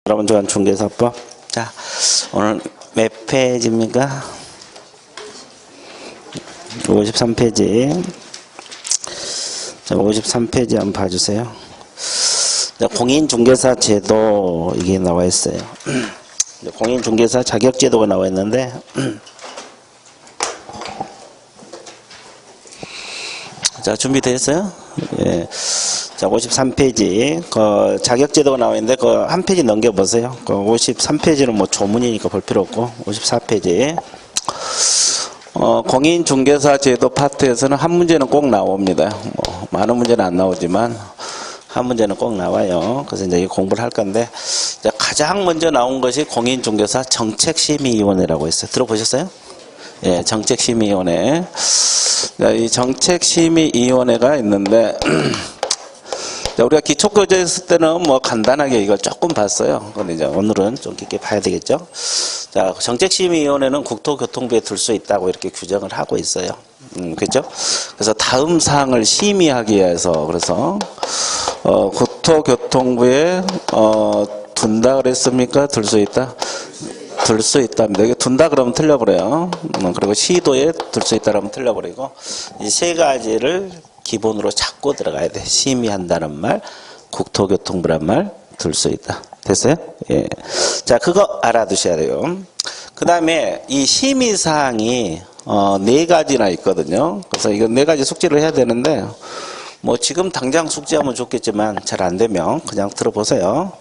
여러분 좋아하는 중개사법. 자, 오늘 몇 페이지입니까? 53페이지. 자, 53페이지 한번 봐주세요. 자, 공인중개사 제도 이게 나와 있어요. 공인중개사 자격제도가 나와 있는데 자, 준비되었어요? 예. 자, 53페이지. 그 자격제도가 나와 있는데 그 한 페이지 넘겨보세요. 그 53페이지는 뭐 조문이니까 볼 필요 없고 54페이지. 공인중개사 제도 파트에서는 한 문제는 꼭 나옵니다. 뭐 많은 문제는 안 나오지만 한 문제는 꼭 나와요. 그래서 이제 공부를 할 건데, 자, 가장 먼저 나온 것이 공인중개사 정책심의위원회라고 있어요. 들어보셨어요? 예, 정책심의위원회. 자, 이 정책심의위원회가 있는데, 자, 우리가 기초교재 했을 때는 뭐 간단하게 이걸 조금 봤어요. 근데 이제 오늘은 좀 깊게 봐야 되겠죠. 자, 정책심의위원회는 국토교통부에 둘 수 있다고 이렇게 규정을 하고 있어요. 그렇죠? 그래서 다음 사항을 심의하기 위해서 그래서 국토교통부에 둔다 그랬습니까? 둘 수 있다? 둘 수 있답니다. 이게 둔다 그러면 틀려버려요. 그리고 시도에 둘 수 있다 그러면 틀려버리고 이 세 가지를 기본으로 잡고 들어가야 돼. 심의한다는 말, 국토교통부란 말, 둘 수 있다. 됐어요? 예. 자, 그거 알아두셔야 돼요. 그 다음에 이 심의사항이 네 가지나 있거든요. 그래서 이거 네 가지 숙지를 해야 되는데 뭐 지금 당장 숙지하면 좋겠지만 잘 안 되면 그냥 들어보세요.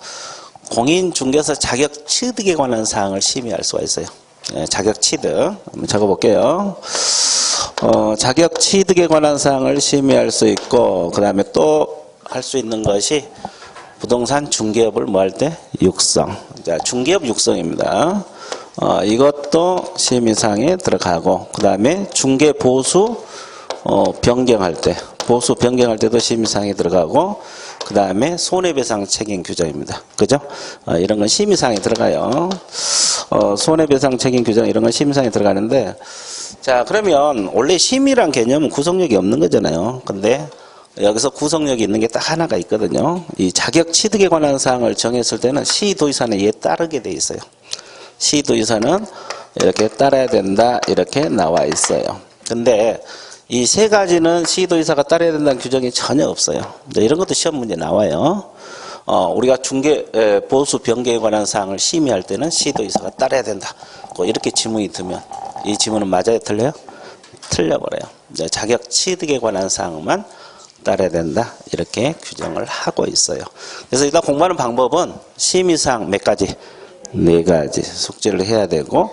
공인중개사 자격 취득에 관한 사항을 심의할 수가 있어요. 예, 자격 취득. 한번 적어볼게요. 자격 취득에 관한 사항을 심의할 수 있고, 그 다음에 또 할 수 있는 것이 부동산 중개업을 뭐 할 때? 육성. 자, 중개업 육성입니다. 이것도 심의사항에 들어가고, 그 다음에 중개 보수 변경할 때, 보수 변경할 때도 심의사항에 들어가고, 그 다음에 손해배상 책임 규정입니다. 그죠? 이런 건 심의사항에 들어가요. 손해배상 책임 규정 이런 건 심의사항에 들어가는데, 자, 그러면 원래 심의란 개념은 구속력이 없는 거잖아요. 근데 여기서 구속력이 있는 게 딱 하나가 있거든요. 이 자격 취득에 관한 사항을 정했을 때는 시도의사는 이에 따르게 돼 있어요. 시도의사는 이렇게 따라야 된다 이렇게 나와 있어요. 근데 이 세 가지는 시도의사가 따라야 된다는 규정이 전혀 없어요. 이런 것도 시험 문제 나와요. 우리가 중개 보수 변경에 관한 사항을 심의할 때는 시도의사가 따라야 된다. 이렇게 지문이 들면 이 지문은 맞아요? 틀려요? 틀려버려요. 자격 취득에 관한 사항만 따라야 된다. 이렇게 규정을 하고 있어요. 그래서 일단 공부하는 방법은 심의사항 몇 가지? 네 가지 숙지를 해야 되고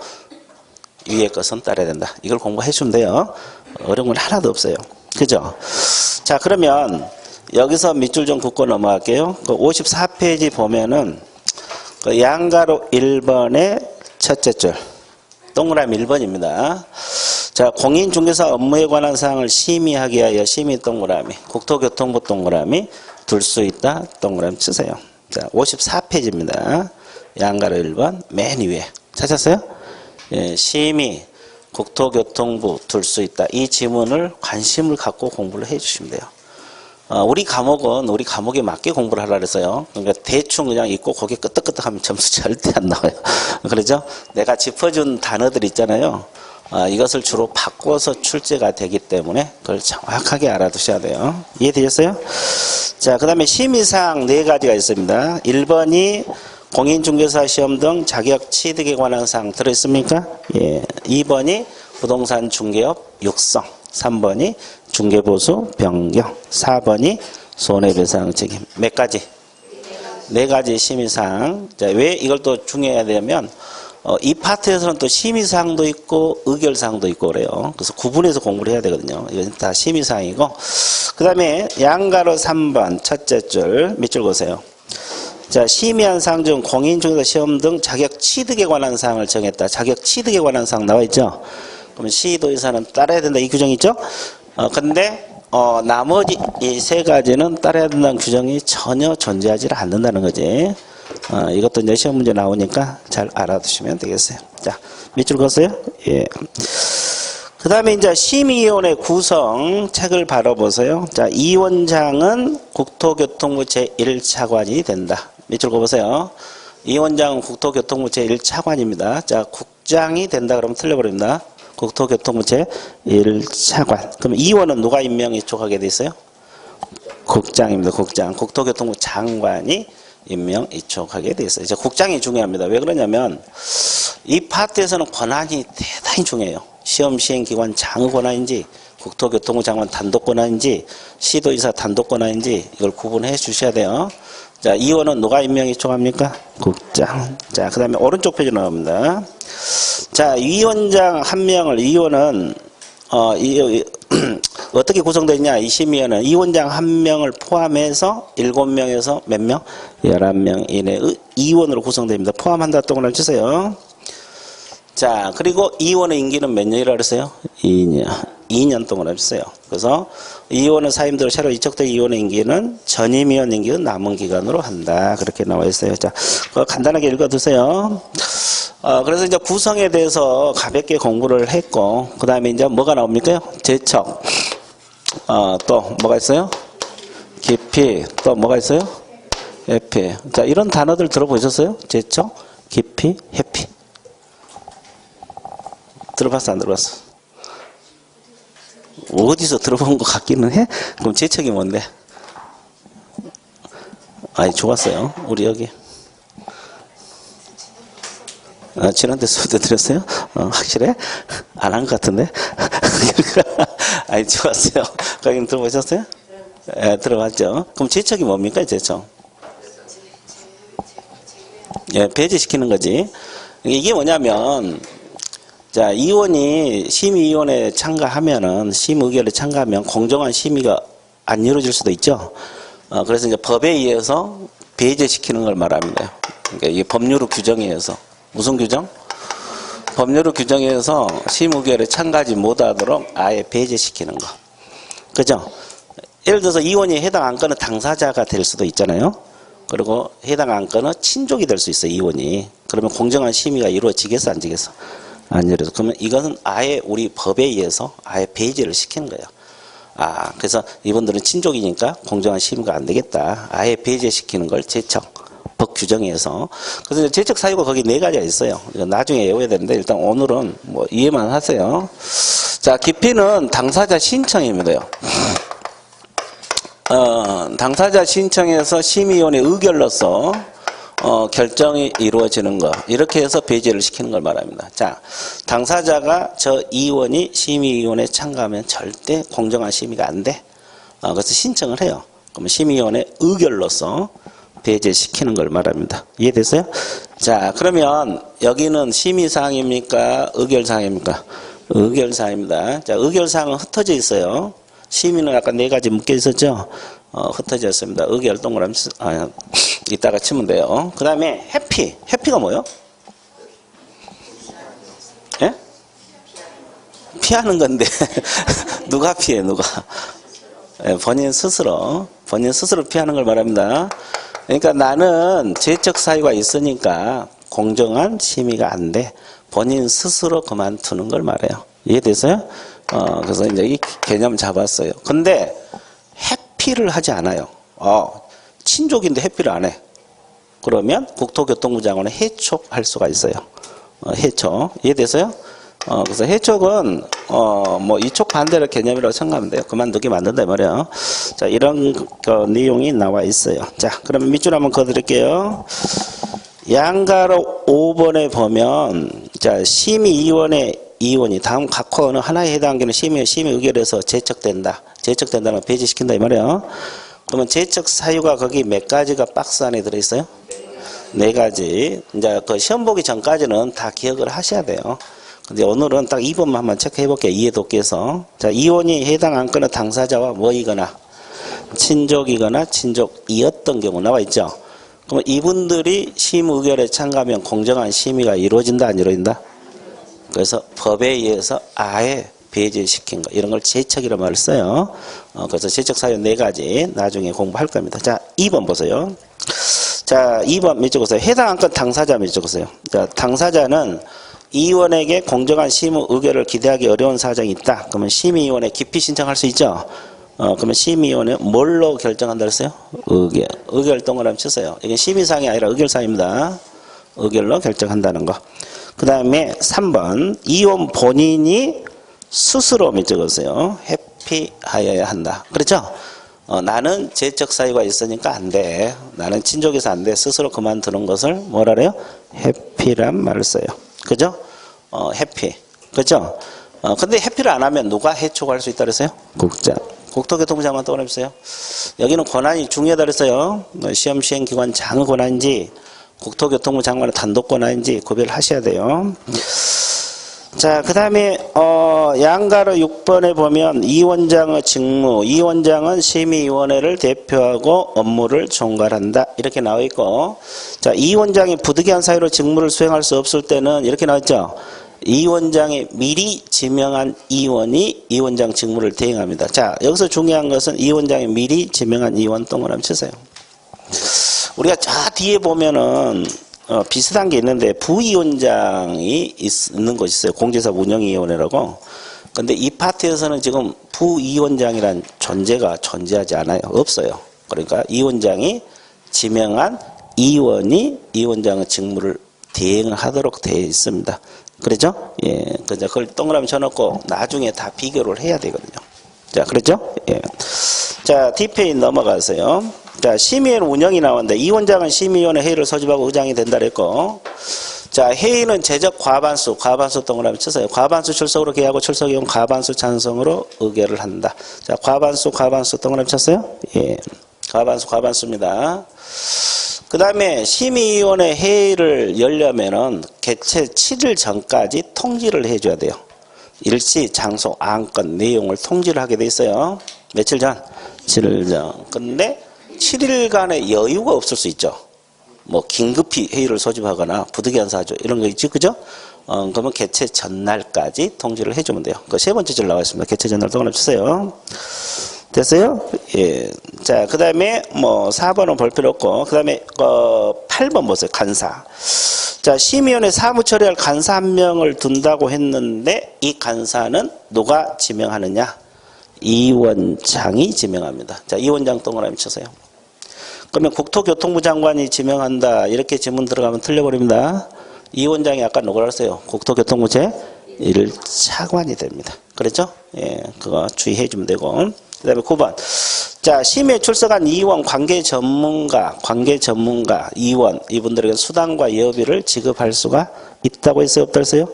위에 것은 따라야 된다. 이걸 공부해 주면 돼요. 어려운 건 하나도 없어요. 그죠? 자, 그러면 여기서 밑줄 좀 긋고 넘어갈게요. 그 54페이지 보면은 그 양가로 1번의 첫째 줄. 동그라미 1번입니다. 자, 공인중개사 업무에 관한 사항을 심의하기 위하여 심의 동그라미, 국토교통부 동그라미, 둘 수 있다 동그라미 치세요. 자, 54페이지입니다. 양가로 1번 맨 위에. 찾았어요? 예, 심의, 국토교통부 둘 수 있다. 이 지문을 관심을 갖고 공부를 해 주시면 돼요. 우리 과목은 우리 과목에 맞게 공부를 하라 그랬어요. 그러니까 대충 그냥 읽고 거기에 끄떡끄떡하면 점수 절대 안 나와요. 그러죠? 내가 짚어준 단어들 있잖아요. 이것을 주로 바꿔서 출제가 되기 때문에 그걸 정확하게 알아두셔야 돼요. 이해되셨어요? 자, 그 다음에 심의사항 네 가지가 있습니다. 1번이 공인중개사 시험 등 자격 취득에 관한 사항 들어있습니까? 예. 2번이 부동산 중개업 육성. 3번이 중개보수 변경. 4번이 손해배상 책임. 몇 가지? 네 가지 심의사항. 자, 왜 이걸 또 중요해야 되냐면 이 파트에서는 또 심의사항도 있고 의결사항도 있고 그래요. 그래서 구분해서 공부를 해야 되거든요. 이건 다 심의사항이고. 그 다음에 양가로 3번 첫째 줄 밑줄 보세요. 자, 심의한 사항 중 공인중개사 시험 등 자격 취득에 관한 사항을 정했다. 자격 취득에 관한 사항 나와 있죠? 그러면 시도의사는 따라야 된다. 이 규정이 있죠? 근데 나머지 이 세 가지는 따라야 된다는 규정이 전혀 존재하지 않는다는 거지. 이것도 이제 시험 문제 나오니까 잘 알아두시면 되겠어요. 자, 밑줄 그었어요? 예. 그 다음에 이제 심의위원회 구성 책을 바라보세요. 자, 이 원장은 국토교통부 제1차관이 된다. 밑줄 그어보세요. 위원장은 국토교통부체 1차관입니다. 자, 국장이 된다 그러면 틀려버립니다. 국토교통부체 1차관. 그럼 위원은 누가 임명 이촉하게 돼 있어요? 국장입니다. 국장. 국토교통부 장관이 임명 이촉하게 돼 있어요. 이제 국장이 중요합니다. 왜 그러냐면 이 파트에서는 권한이 대단히 중요해요. 시험 시행 기관 장의 권한인지 국토교통부 장관 단독 권한인지 시도의사 단독 권한인지 이걸 구분해 주셔야 돼요. 자, 위원은 누가 임명 이촉합니까? 국장. 자, 그 다음에 오른쪽 페이지 나옵니다. 자, 위원장 한 명을 위원은 어떻게 구성되어 있냐? 이 심의위원은 위원장 한 명을 포함해서 7명에서 몇 명? 11명 이내의 위원으로 구성됩니다. 포함한다 동그라미 치세요. 자, 그리고 위원의 임기는 몇 년이라고 그랬어요? 2년. 2년 동그라미 치세요. 그래서 위원은 사임대로 새로 이적된 위원의 임기는 전임위원 임기는 남은 기간으로 한다. 그렇게 나와 있어요. 자, 그거 간단하게 읽어두세요. 그래서 이제 구성에 대해서 가볍게 공부를 했고, 그 다음에 이제 뭐가 나옵니까? 제척. 또 뭐가 있어요? 깊이. 또 뭐가 있어요? 해피. 자, 이런 단어들 들어보셨어요? 제척, 깊이, 해피. 들어봤어, 안 들어봤어? 어디서 들어본 것 같기는 해? 그럼 제척이 뭔데? 아니, 좋았어요. 우리 여기. 지난대 수업때 드렸어요? 확실해? 안 한 것 같은데? 아니, 좋았어요. 거기 들어보셨어요? 네, 들어봤죠? 그럼 제척이 뭡니까, 제척? 예, 배제시키는 거지. 이게 뭐냐면, 자, 위원이 심의위원회에 참가하면은, 심의결에 참가하면 공정한 심의가 안 이루어질 수도 있죠. 그래서 이제 법에 의해서 배제시키는 걸 말합니다. 그러니까 이게 법률의 규정에 의해서. 무슨 규정? 법률의 규정에 의해서 심의결에 참가하지 못하도록 아예 배제시키는 거. 그죠? 예를 들어서 위원이 해당 안건은 당사자가 될 수도 있잖아요. 그리고 해당 안건은 친족이 될 수 있어요, 위원이. 그러면 공정한 심의가 이루어지겠어, 안 지겠어? 안 이루어져. 그러면 이것은 아예 우리 법에 의해서 아예 배제를 시키는 거예요. 그래서 이분들은 친족이니까 공정한 심의가 안 되겠다. 아예 배제시키는 걸 제척. 법 규정에 의해서. 그래서 제척 사유가 거기 4가지가 있어요. 나중에 외워야 되는데 일단 오늘은 뭐 이해만 하세요. 자, 깊이는 당사자 신청입니다. 당사자 신청에서 심의위원회 의결로서 결정이 이루어지는 거. 이렇게 해서 배제를 시키는 걸 말합니다. 자, 당사자가 저 위원이 심의위원회에 참가하면 절대 공정한 심의가 안 돼. 그래서 신청을 해요. 그러면 심의위원회 의결로서 배제시키는 걸 말합니다. 이해됐어요? 자, 그러면 여기는 심의사항입니까? 의결사항입니까? 의결사항입니다. 자, 의결사항은 흩어져 있어요. 심의는 아까 4가지 묶여 있었죠? 흩어져 있습니다. 의결 동그라미, 이따가 치면 돼요. 그 다음에 해피. 해피가 뭐예요? 예? 피하는 건데. 누가 피해, 누가? 예, 본인 스스로 피하는 걸 말합니다. 그러니까 나는 제척 사유가 있으니까 공정한 심의가 안 돼. 본인 스스로 그만두는 걸 말해요. 이해됐어요? 그래서 이제 이 개념 잡았어요. 근데 해피를 하지 않아요. 친족인데 해피를 안 해. 그러면 국토교통부 장관은 해촉할 수가 있어요. 해촉. 이해됐어요? 그래서 해촉은 뭐 이촉 반대의 개념이라고 생각하면 돼요. 그만두게 만든다 말이에요. 자, 이런 내용이 나와 있어요. 자, 그러면 밑줄 한번 그어드릴게요. 양가로 5번에 보면 자, 심의위원회 위원이 다음 각 호는 하나에 해당하는 심의 의결에서 제척된다. 제척된다는 걸 배제시킨다 이 말이에요. 그러면 제척 사유가 거기 몇 가지가 박스 안에 들어있어요? 4가지. 이제 그 시험 보기 전까지는 다 기억을 하셔야 돼요. 근데 오늘은 딱 2번만 한번 체크해 볼게요. 이해도께서. 자, 위원이 해당 안건의 당사자와 뭐이거나 친족이거나 친족이었던 경우 나와 있죠. 그럼 이분들이 심의 의결에 참가하면 공정한 심의가 이루어진다 안 이루어진다? 그래서 법에 의해서 아예 배제시킨 거 이런 걸 제척이라는 말을 써요. 그래서 제척 사유 4가지 나중에 공부할 겁니다. 자, 2번 보세요. 자, 2번 몇 적으세요? 해당 안건 당사자 몇 적으세요? 자, 당사자는 위원에게 공정한 심의 의결을 기대하기 어려운 사정이 있다. 그러면 심의위원회 기피 신청할 수 있죠. 그러면 심의위원회 뭘로 결정한다 그랬어요? 의결 동그라미 치세요. 이게 심의사항이 아니라 의결사항입니다. 의결로 결정한다는 거. 그 다음에 3번 이원 본인이 스스로 적었어요. 회피하여야 한다. 그렇죠? 나는 재적 사유가 있으니까 안 돼. 나는 친족에서 안 돼. 스스로 그만두는 것을 뭐라 그래요? 회피란 말을 써요. 그죠? 회피. 그죠? 근데 회피를 안 하면 누가 해촉할 수 있다 그랬어요? 국장. 국토교통부 장관 떠올려주세요. 여기는 권한이 중요하다 그랬어요. 시험 시행 기관 장의 권한인지 국토교통부 장관의 단독 권한인지 구별하셔야 돼요. 자, 그 다음에 양가로 6번에 보면 이 원장의 직무, 이 원장은 심의위원회를 대표하고 업무를 총괄한다 이렇게 나와 있고, 자, 이 원장이 부득이한 사유로 직무를 수행할 수 없을 때는 이렇게 나와 있죠. 이 원장이 미리 지명한 이원이 이 원장 직무를 대행합니다. 자, 여기서 중요한 것은 이 원장이 미리 지명한 이원 동그라미 치세요. 우리가 저 뒤에 보면은 비슷한 게 있는데 부위원장이 있는 곳이 있어요. 공제사업 운영위원회라고. 근데 이 파트에서는 지금 부위원장이란 존재가 존재하지 않아요. 없어요. 그러니까 이 원장이 지명한 이원이 이 원장의 직무를 대행하도록 되어 있습니다. 그렇죠? 예. 그걸 동그라미 쳐놓고 나중에 다 비교를 해야 되거든요. 자, 그렇죠? 예. 자, D페이지 넘어가세요. 자, 심의위원 운영이 나왔는데 이 원장은 심의위원회 회의를 소집하고 의장이 된다 그랬고, 자, 회의는 제적 과반수 동그라미 쳐서요. 과반수 출석으로 개하고 출석 이용 과반수 찬성으로 의결을 한다. 자, 과반수 동그라미 쳤어요? 예. 과반수입니다. 그 다음에 심의위원회 회의를 열려면은 개최 7일 전까지 통지를 해줘야 돼요. 일시, 장소, 안건, 내용을 통지를 하게 돼 있어요. 며칠 전? 7일 전. 근데 7일간의 여유가 없을 수 있죠. 뭐 긴급히 회의를 소집하거나 부득이한 사주 이런 거 있지, 그죠? 그러면 개최 전날까지 통지를 해주면 돼요. 그 세 번째 줄 나와 있습니다. 개최 전날 동그라미 주세요. 됐어요? 예. 자, 그 다음에 뭐 4번은 볼 필요 없고, 그 다음에 8번 보세요. 간사. 자, 심의위원회 사무 처리할 간사 한 명을 둔다고 했는데 이 간사는 누가 지명하느냐? 이 원장이 지명합니다. 자, 이 원장 동그라미 쳐세요. 그러면 국토교통부 장관이 지명한다 이렇게 질문 들어가면 틀려버립니다. 이 원장이 아까 누구라 했어요? 국토교통부 제1차관이 됩니다. 그렇죠? 예, 그거 주의해 주면 되고. 그 다음에 9번. 자, 심의에 출석한 이원 관계 전문가, 이원, 이분들에게 수당과 예비를 지급할 수가 있다고 했어요? 없다고 했어요?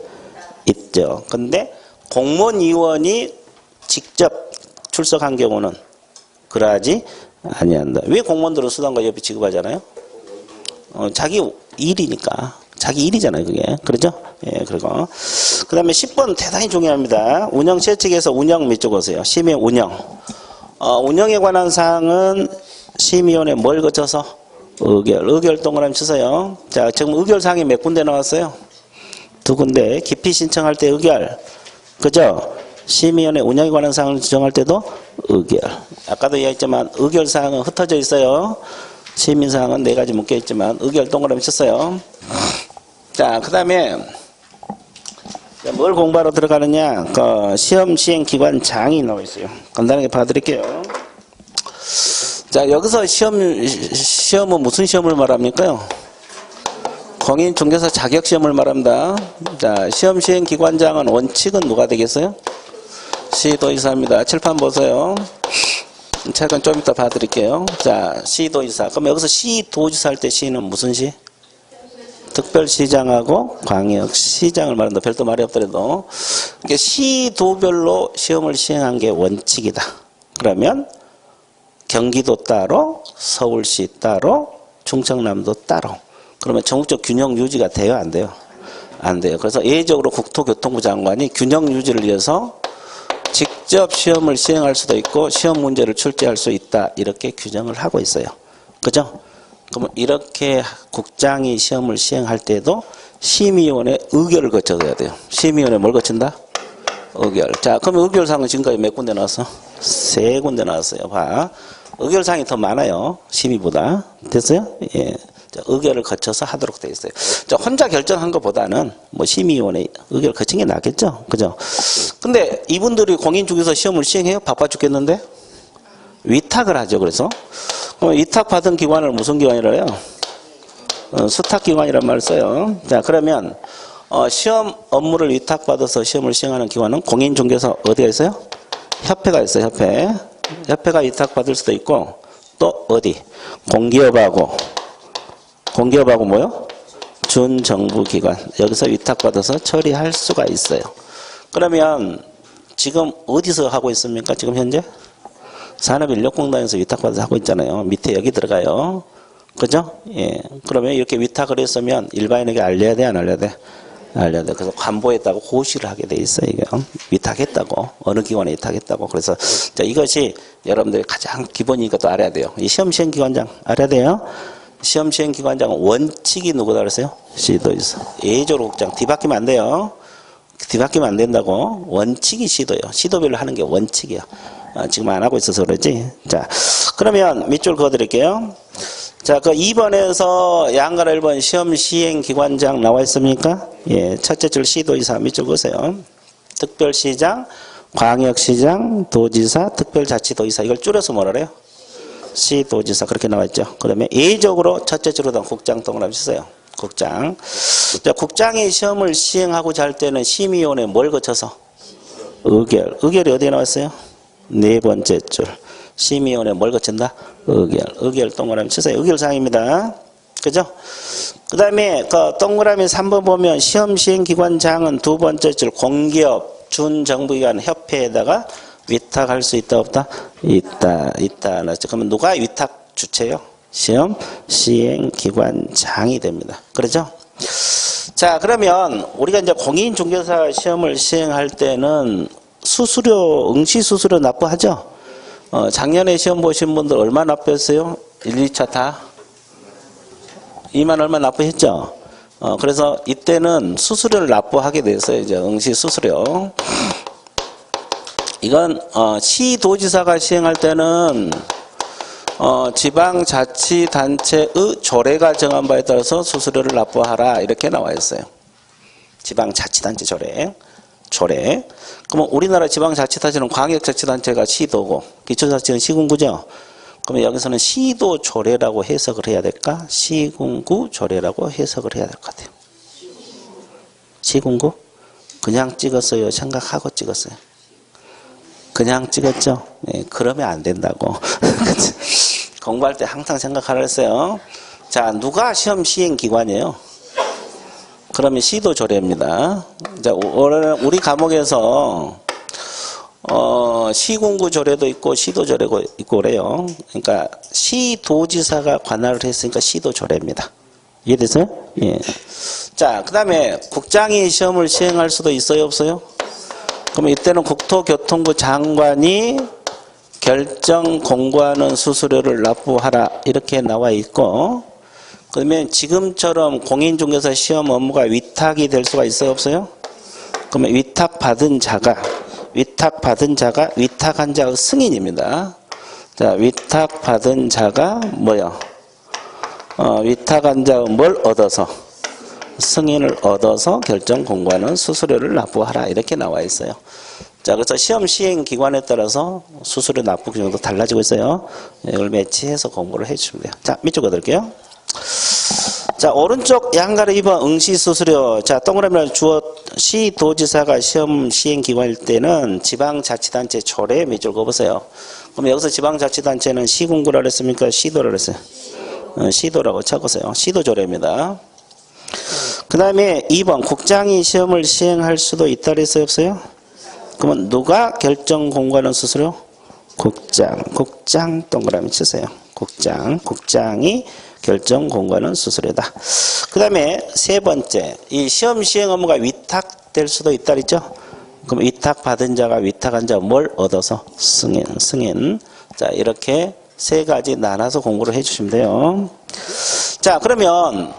있죠. 근데 공무원 이원이 직접 출석한 경우는 그러하지 아니한다. 왜 공무원들은 수당과 예비 지급하잖아요? 자기 일이니까. 자기 일이잖아요, 그게. 그렇죠? 예, 그리고. 그 다음에 10번 대단히 중요합니다. 운영 실측에서 운영 밑쪽 오세요. 심의 운영. 운영에 관한 사항은 심의위원회 뭘 거쳐서? 의결 동그라미 치세요. 자, 지금 의결 사항이 몇 군데 나왔어요? 2군데. 기피 신청할 때 의결. 그죠? 심의위원회 운영에 관한 사항을 지정할 때도 의결. 아까도 이야기했지만 의결 사항은 흩어져 있어요. 시민 사항은 4가지 묶여 있지만 의결 동그라미 쳤어요. 자, 그 다음에 뭘 공부하러 들어가느냐? 시험 시행 기관 장이 나와 있어요. 간단하게 봐드릴게요. 자, 여기서 시험은 무슨 시험을 말합니까요? 공인중개사 자격시험을 말합니다. 자, 시험 시행 기관장은 원칙은 누가 되겠어요? 시도지사입니다. 칠판 보세요. 책은 좀 이따 봐드릴게요. 자, 시도지사. 그럼 여기서 시도지사 할 때 시는 무슨 시? 특별시장하고 광역시장을 말한다. 별도 말이 없더라도. 그러니까 시도별로 시험을 시행한 게 원칙이다. 그러면 경기도 따로, 서울시 따로, 충청남도 따로. 그러면 전국적 균형 유지가 돼요? 안 돼요? 안 돼요. 그래서 예외적으로 국토교통부 장관이 균형 유지를 위해서 직접 시험을 시행할 수도 있고 시험 문제를 출제할 수 있다. 이렇게 규정을 하고 있어요. 그죠? 그러면 이렇게 국장이 시험을 시행할 때도 심의위원회 의결을 거쳐야 돼요. 심의위원회 뭘 거친다? 의결. 자, 그럼 의결사항은 지금까지 몇 군데 나왔어? 3군데 나왔어요. 봐. 의결사항이 더 많아요. 심의보다. 됐어요? 예. 자, 의결을 거쳐서 하도록 되어 있어요. 자, 혼자 결정한 것보다는 뭐 심의위원회 의결을 거친 게 낫겠죠? 그죠? 근데 이분들이 공인중개사 시험을 시행해요? 바빠 죽겠는데? 위탁을 하죠. 그래서. 위탁받은 기관을 무슨 기관이라 해요? 수탁기관이란 말을 써요. 자, 그러면 시험 업무를 위탁받아서 시험을 시행하는 기관은 공인중개사 어디가 있어요? 협회가 있어요. 협회. 협회가 위탁받을 수도 있고 또 어디? 공기업하고 뭐요? 준정부기관. 여기서 위탁받아서 처리할 수가 있어요. 그러면 지금 어디서 하고 있습니까? 지금 현재? 산업인력공단에서 위탁받아서 하고 있잖아요. 밑에 여기 들어가요. 그죠? 예. 그러면 이렇게 위탁을 했으면 일반인에게 알려야 돼, 안 알려야 돼? 알려야 돼. 그래서 관보했다고 고시를 하게 돼 있어요. 이게 위탁했다고. 어느 기관에 위탁했다고. 그래서 자, 이것이 여러분들이 가장 기본이니까 또 알아야 돼요. 이 시험 시행 기관장 알아야 돼요. 시험 시행 기관장은 원칙이 누구다 그랬어요? 시도에서. 예조로 국장. 뒤바뀌면 안 돼요. 뒤바뀌면 안 된다고. 원칙이 시도예요. 시도별로 하는 게 원칙이야. 지금 안 하고 있어서 그러지. 자, 그러면 밑줄 그어드릴게요. 자, 그 2번에서 양가라 1번 시험 시행 기관장 나와 있습니까? 예, 첫째 줄 시도지사 밑줄 그으세요. 특별시장, 광역시장, 도지사, 특별자치도지사. 이걸 줄여서 뭐라 그래요? 시도지사. 그렇게 나와 있죠. 그러면 예적으로 첫째 줄로다 국장 동그라미 치세요. 국장. 자, 국장이 시험을 시행하고자 할 때는 심의위원회 뭘 거쳐서? 의결. 의결이 어디에 나왔어요? 네 번째 줄. 심의위원회 뭘 거친다? 의결. 의결 동그라미 치세요. 의결사항입니다. 그죠? 그 다음에 그 동그라미 3번 보면 시험 시행기관장은 두 번째 줄 공기업, 준정부기관, 협회에다가 위탁할 수 있다 없다? 있다. 그러면 누가 위탁 주체요? 시험 시행기관장이 됩니다. 그렇죠? 자, 그러면 우리가 이제 공인중개사 시험을 시행할 때는 수수료, 응시수수료 납부하죠? 작년에 시험 보신 분들 얼마 납부했어요? 1, 2차 다? 2만 얼마 납부했죠? 그래서 이때는 수수료를 납부하게 됐어요. 이제 응시수수료. 이건, 시도지사가 시행할 때는, 지방자치단체의 조례가 정한 바에 따라서 수수료를 납부하라. 이렇게 나와 있어요. 지방자치단체 조례. 그러면 우리나라 지방자치단체는 광역자치단체가 시도고 기초자치는 시군구죠. 그러면 여기서는 시도 조례라고 해석을 해야 될까? 시군구 조례라고 해석을 해야 될 것 같아요. 시군구? 그냥 찍었어요? 생각하고 찍었어요? 그냥 찍었죠? 네, 그러면 안 된다고. 공부할 때 항상 생각하라 했어요. 자, 누가 시험 시행 기관이에요? 그러면 시도조례입니다. 자, 우리 과목에서 시군구 조례도 있고 시도조례도 있고 그래요. 그러니까 시도지사가 관할을 했으니까 시도조례입니다. 이해되세요? 예. 자, 그 다음에 국장이 시험을 시행할 수도 있어요, 없어요? 그러면 이때는 국토교통부 장관이 결정 공고하는 수수료를 납부하라 이렇게 나와 있고, 그러면 지금처럼 공인중개사 시험 업무가 위탁이 될 수가 있어요, 없어요? 그러면 위탁받은 자가 위탁한 자의 승인입니다. 자, 위탁받은 자가 뭐요? 위탁한 자의 뭘 얻어서? 승인을 얻어서 결정 공고하는 수수료를 납부하라 이렇게 나와 있어요. 자, 그래서 시험 시행 기관에 따라서 수수료 납부 규정도 달라지고 있어요. 이걸 매치해서 공부를 해주시면 돼요. 자, 밑줄 그어드릴게요. 자, 오른쪽 양가로 2번 응시수수료. 자, 동그라미를 주어 시도지사가 시험 시행기관일 때는 지방자치단체 조례 밑줄 그어보세요. 그럼 여기서 지방자치단체는 시군구라 그랬습니까? 시도라 그랬어요? 시도라고 적으세요. 시도조례입니다. 그 다음에 2번 국장이 시험을 시행할 수도 있다 그랬어요? 없어요? 그러면 누가 결정 공고하는 수수료? 국장 동그라미 치세요. 국장이 결정 공고하는 수수료다. 그 다음에 세 번째, 이 시험 시행 업무가 위탁될 수도 있다 그랬죠? 그럼 위탁받은 자가 위탁한 자 뭘 얻어서? 승인. 자, 이렇게 세 가지 나눠서 공부를 해주시면 돼요. 자, 그러면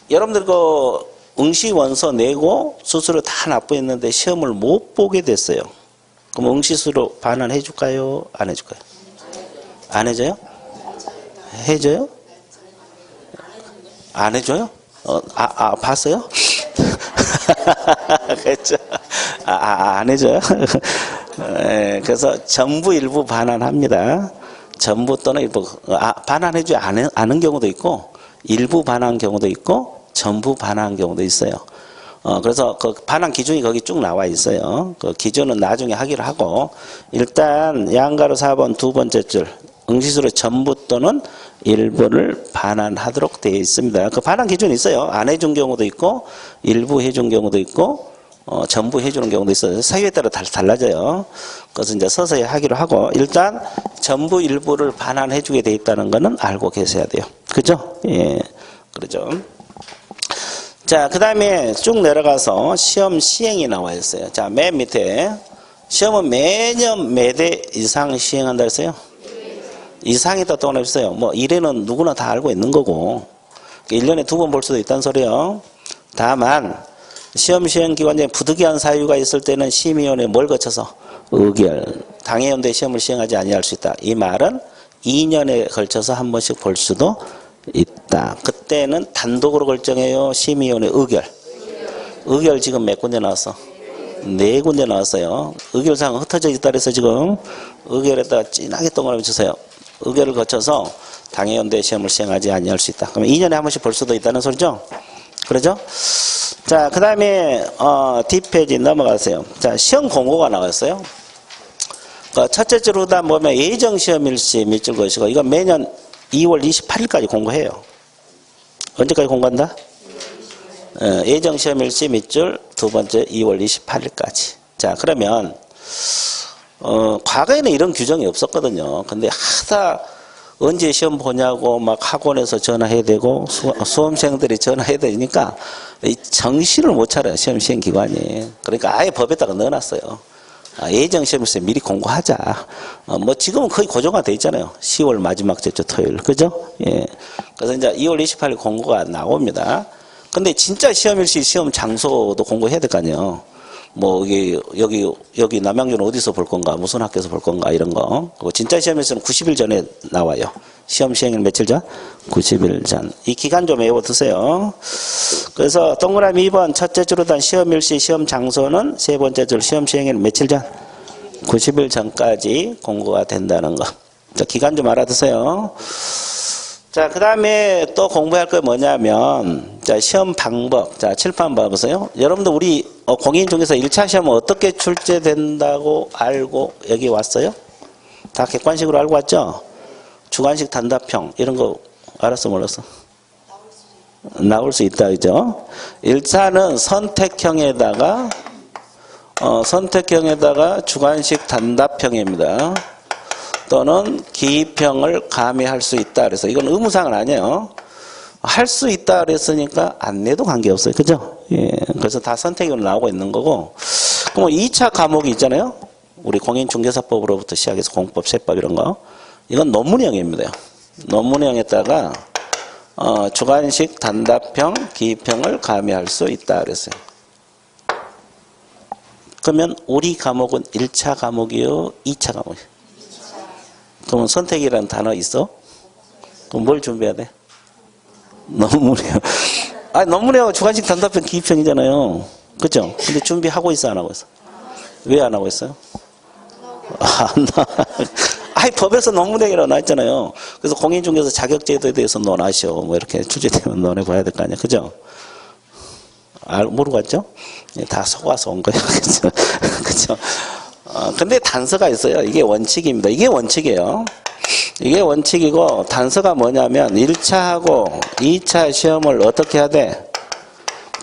여러분들 그 응시 원서 내고 수수료 다 납부했는데 시험을 못 보게 됐어요. 그럼 응시수수료 반환해 줄까요? 안 해줄까요? 안 해줘요? 해줘요? 안 해줘요? 봤어요? 그렇죠. 안 해줘요? 네, 그래서 전부 일부 반환합니다. 전부 또는 일부 반환해줘야 아는 경우도 있고 일부 반환 경우도 있고 전부 반환 경우도 있어요. 그래서 그 반환 기준이 거기 쭉 나와 있어요. 그 기준은 나중에 하기로 하고 일단 양가로 4번 두 번째 줄 응시수로 전부 또는 일부를 반환하도록 되어 있습니다. 그 반환 기준이 있어요. 안 해준 경우도 있고 일부 해준 경우도 있고 전부 해주는 경우도 있어요. 사유에 따라 달라져요. 그래서 이제 서서히 하기로 하고 일단 전부 일부를 반환해주게 돼 있다는 거는 알고 계셔야 돼요. 그죠? 예, 그러죠. 자, 그 다음에 쭉 내려가서 시험 시행이 나와 있어요. 자, 맨 밑에 시험은 매년 매대 이상 시행한다 했어요. 이상이다 또 하나 있어요. 뭐 1회는 누구나 다 알고 있는 거고 1년에 2번 볼 수도 있다는 소리예요. 다만 시험 시행 기간에 부득이한 사유가 있을 때는 심의위원회 뭘 거쳐서 의결, 당해연대 시험을 시행하지 아니할 수 있다. 이 말은 2년에 걸쳐서 한 번씩 볼 수도 있다. 그때는 단독으로 결정해요. 심의위원회 의결. 의결 지금 몇 군데 나왔어? 4군데 나왔어요. 의결사항 흩어져 있다 그래서 지금 의결에다가 진하게 동그라미 주세요. 의결을 거쳐서 당해연대 시험을 시행하지 아니할 수 있다. 그러면 2년에 한 번씩 볼 수도 있다는 소리죠? 그러죠? 자, 그 다음에 뒷페이지 넘어가세요. 자, 시험 공고가 나왔어요. 그 첫째 줄 후단 보면 예정 시험 일시 밑줄 것이고 이거 매년 2월 28일까지 공고해요. 언제까지 공고한다? 예정 시험 일시 밑줄 두 번째 2월 28일까지. 자, 그러면 과거에는 이런 규정이 없었거든요. 근데 하다 언제 시험 보냐고 막 학원에서 전화해야 되고 수험생들이 전화해야 되니까 정신을 못 차려요. 시험 시행 기관이. 그러니까 아예 법에다가 넣어놨어요. 예정 시험일세 미리 공고하자. 뭐 지금은 거의 고정화돼 있잖아요. 10월 마지막 주 토요일. 그죠? 예. 그래서 이제 2월 28일 공고가 나옵니다. 근데 진짜 시험일시 시험 장소도 공고해야 될 거 아니에요. 뭐 여기 남양주는 어디서 볼 건가, 무슨 학교에서 볼 건가 이런 거. 그리고 진짜 시험일시는 90일 전에 나와요. 시험 시행일 며칠 전? 90일 전. 이 기간 좀 외워두세요. 그래서 동그라미 2번 첫째 줄로단 시험일시 시험 장소는 세 번째 줄 시험 시행일 며칠 전? 90일 전까지 공고가 된다는 거. 자, 기간 좀 알아두세요. 자, 그 다음에 또 공부할 거 뭐냐면, 자, 시험 방법. 자, 칠판 봐보세요. 여러분들 우리 공인중개사 1차 시험은 어떻게 출제된다고 알고 여기 왔어요? 다 객관식으로 알고 왔죠? 주관식 단답형, 이런 거 알았어, 몰랐어? 나올 수 있다, 그죠? 1차는 선택형에다가 주관식 단답형입니다. 또는 기입형을 가미할 수 있다. 그래서 이건 의무사항은 아니에요. 할 수 있다 그랬으니까 안 내도 관계없어요. 그죠? 예. 그래서 다 선택으로 나오고 있는 거고. 그럼 2차 과목이 있잖아요. 우리 공인중개사법으로부터 시작해서 공법, 세법 이런 거. 이건 논문형입니다. 논문형에다가 주관식 단답형, 기입형을 가미할 수 있다 그랬어요. 그러면 우리 과목은 1차 과목이요, 2차 과목이요. 그러면 선택이라는 단어 있어? 그럼 뭘 준비해야 돼? 논문이요. 아니, 논문이하고 주관식 단답형 기입형이잖아요. 그죠? 근데 준비하고 있어, 안 하고 있어? 왜 안 하고 있어요? 아니, 법에서 논문형이라고 나왔잖아요. 그래서 공인중개사 자격제도에 대해서 논하시오. 뭐 이렇게 출제되면 논해봐야 될 거 아니야. 그죠? 모르고 왔죠? 다 속아서 온 거예요. 그죠? 그죠? 근데 단서가 있어요. 이게 원칙입니다. 이게 원칙이에요. 이게 원칙이고 단서가 뭐냐면 1차하고 2차 시험을 어떻게 하되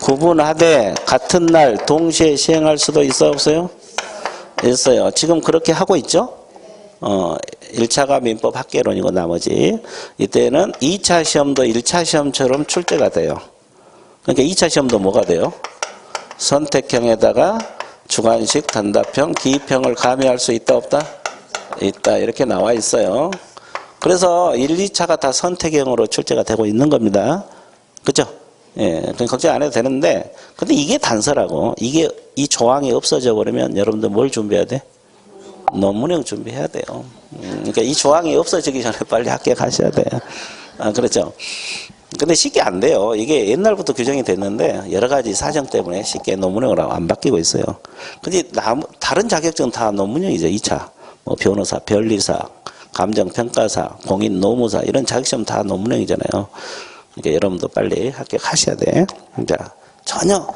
구분하되 같은 날 동시에 시행할 수도 있어 없어요? 있어요. 지금 그렇게 하고 있죠? 1차가 민법 학계론이고 나머지 이때는 2차 시험도 1차 시험처럼 출제가 돼요. 그러니까 2차 시험도 뭐가 돼요? 선택형에다가 주관식 단답형, 기입형을 가미할 수 있다 없다? 있다. 이렇게 나와 있어요. 그래서 1, 2차가 다 선택형으로 출제가 되고 있는 겁니다. 그죠? 예, 걱정 안 해도 되는데, 근데 이게 단서라고. 이 조항이 없어져 버리면 여러분들 뭘 준비해야 돼? 논문형 준비해야 돼요. 그러니까 이 조항이 없어지기 전에 빨리 학교에 가셔야 돼요. 그렇죠? 근데 쉽게 안 돼요. 이게 옛날부터 규정이 됐는데 여러 가지 사정 때문에 쉽게 논문형으로 안 바뀌고 있어요. 근데 다른 자격증은 다 논문형이죠. 2차. 뭐 변호사, 변리사, 감정평가사, 공인노무사 이런 자격증은 다 논문형이잖아요. 그러니까 여러분도 빨리 합격하셔야 돼. 자, 전혀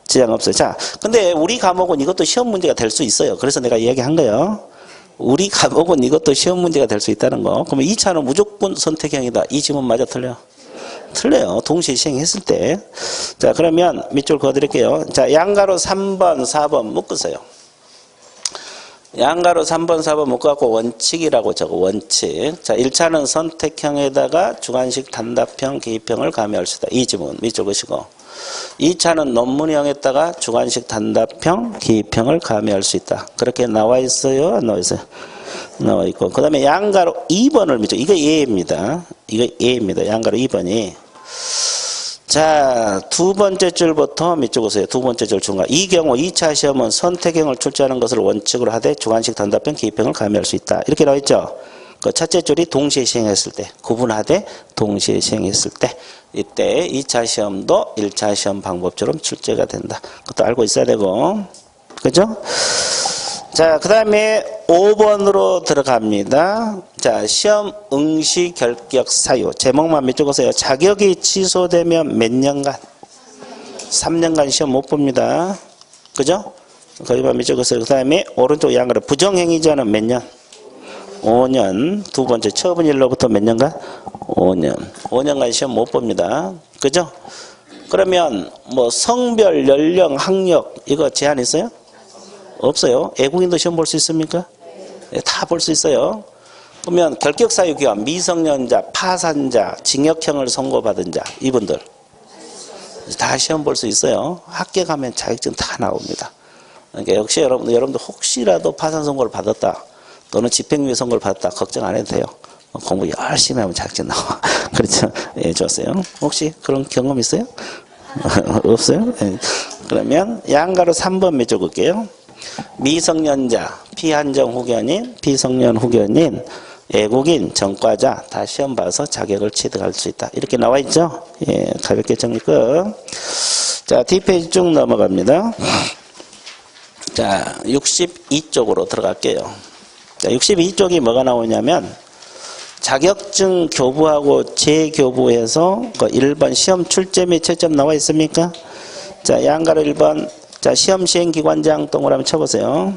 지장 없어요. 자, 근데 우리 과목은 이것도 시험 문제가 될 수 있어요. 그래서 내가 이야기한 거예요. 우리 과목은 이것도 시험 문제가 될 수 있다는 거. 그러면 2차는 무조건 선택형이다. 이 지문 맞아 틀려? 틀려요. 동시에 시행했을 때. 자, 그러면 밑줄 그어드릴게요. 자, 양가로 3번, 4번 묶으세요. 양가로 3번, 4번 묶어갖고 원칙이라고 적어. 원칙. 자, 1차는 선택형에다가 주관식 단답형, 기입형을 가미할 수 있다. 이 지문 밑줄 그으시고. 2차는 논문형에다가 주관식 단답형, 기입형을 가미할 수 있다. 그렇게 나와 있어요? 안 나와 있어요? 나와 있고. 그 다음에 양가로 2번을 밑줄. 이거 예입니다. 이거 예입니다. 양가로 2번이. 자, 두 번째 줄부터 밑줄 보세요. 두 번째 줄 중간. 이 경우 2차 시험은 선택형을 출제하는 것을 원칙으로 하되 주관식 단답형, 기입형을 가미할 수 있다. 이렇게 나와 있죠. 그 첫째 줄이 동시에 시행했을 때, 구분하되 동시에 시행했을 때, 이때 2차 시험도 1차 시험 방법처럼 출제가 된다. 그것도 알고 있어야 되고, 그죠? 자, 그 다음에 5번으로 들어갑니다. 자, 시험 응시 결격 사유. 제목만 밑줄 그으세요. 자격이 취소되면 몇 년간? 3년간 시험 못 봅니다. 그죠? 거기만 밑줄 그으세요. 그 다음에 오른쪽 양가로 부정행위자는 몇 년? 5년. 두 번째 처분 일로부터 몇 년간? 5년. 5년간 시험 못 봅니다. 그죠? 그러면 뭐 성별, 연령, 학력 이거 제한 있어요? 없어요. 애국인도 시험 볼 수 있습니까? 네, 다 볼 수 있어요. 그러면 결격사유 기간, 미성년자, 파산자, 징역형을 선고받은 자 이분들 다 시험 볼 수 있어요. 합격하면 자격증 다 나옵니다. 그러니까 역시 여러분들 혹시라도 파산 선고를 받았다 또는 집행유예 선고를 받았다 걱정 안 해도 돼요. 공부 열심히 하면 자격증 나와. 그렇죠? 예, 좋았어요. 혹시 그런 경험 있어요? 없어요? 예. 그러면 양가로 3번 밑줄 그을게요. 미성년자, 피한정 후견인, 피성년 후견인, 애국인, 전과자 다 시험 봐서 자격을 취득할 수 있다. 이렇게 나와 있죠? 예, 가볍게 정리 끝. 자, 뒷페이지 쭉 넘어갑니다. 자, 62쪽으로 들어갈게요. 자, 62쪽이 뭐가 나오냐면 자격증 교부하고 재교부해서 그 1번 시험 출제 및 채점 나와 있습니까? 자, 양가로 1번. 자, 시험 시행기관장 동그라미 쳐보세요.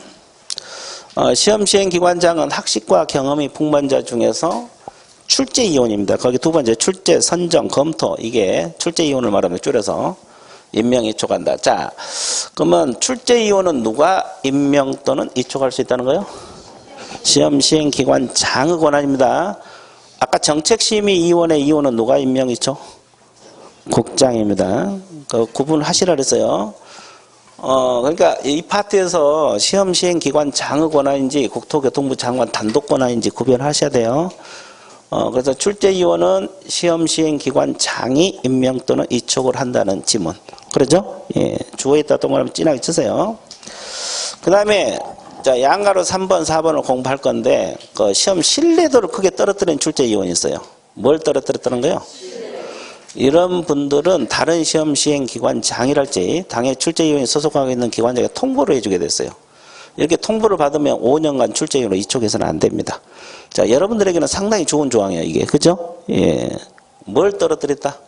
시험 시행기관장은 학식과 경험이 풍부한 자 중에서 출제위원입니다. 거기 두 번째 출제, 선정, 검토 이게 출제위원을 말하면 줄여서 임명, 이촉한다. 자, 그러면 출제위원은 누가 임명 또는 이촉할 수 있다는 거예요? 시험 시행기관장의 권한입니다. 아까 정책심의위원회 위원은 누가 임명, 이촉? 국장입니다. 그 구분하시라 그랬어요. 그러니까 이 파트에서 시험 시행 기관 장의 권한인지 국토교통부 장관 단독 권한인지 구별하셔야 돼요. 그래서 출제위원은 시험 시행 기관 장이 임명 또는 이촉을 한다는 지문. 그러죠? 예. 주어에 있다 동그라미 진하게 치세요. 그 다음에 자, 양가로 3번, 4번을 공부할 건데 그 시험 신뢰도를 크게 떨어뜨린 출제위원이 있어요. 뭘 떨어뜨렸다는 거예요? 이런 분들은 다른 시험 시행 기관장이랄지 당의 출제위원이 소속하고 있는 기관장에 통보를 해주게 됐어요. 이렇게 통보를 받으면 5년간 출제위원으로 이촉해서는 안 됩니다. 자, 여러분들에게는 상당히 좋은 조항이에요, 이게. 그죠? 예. 뭘 떨어뜨렸다?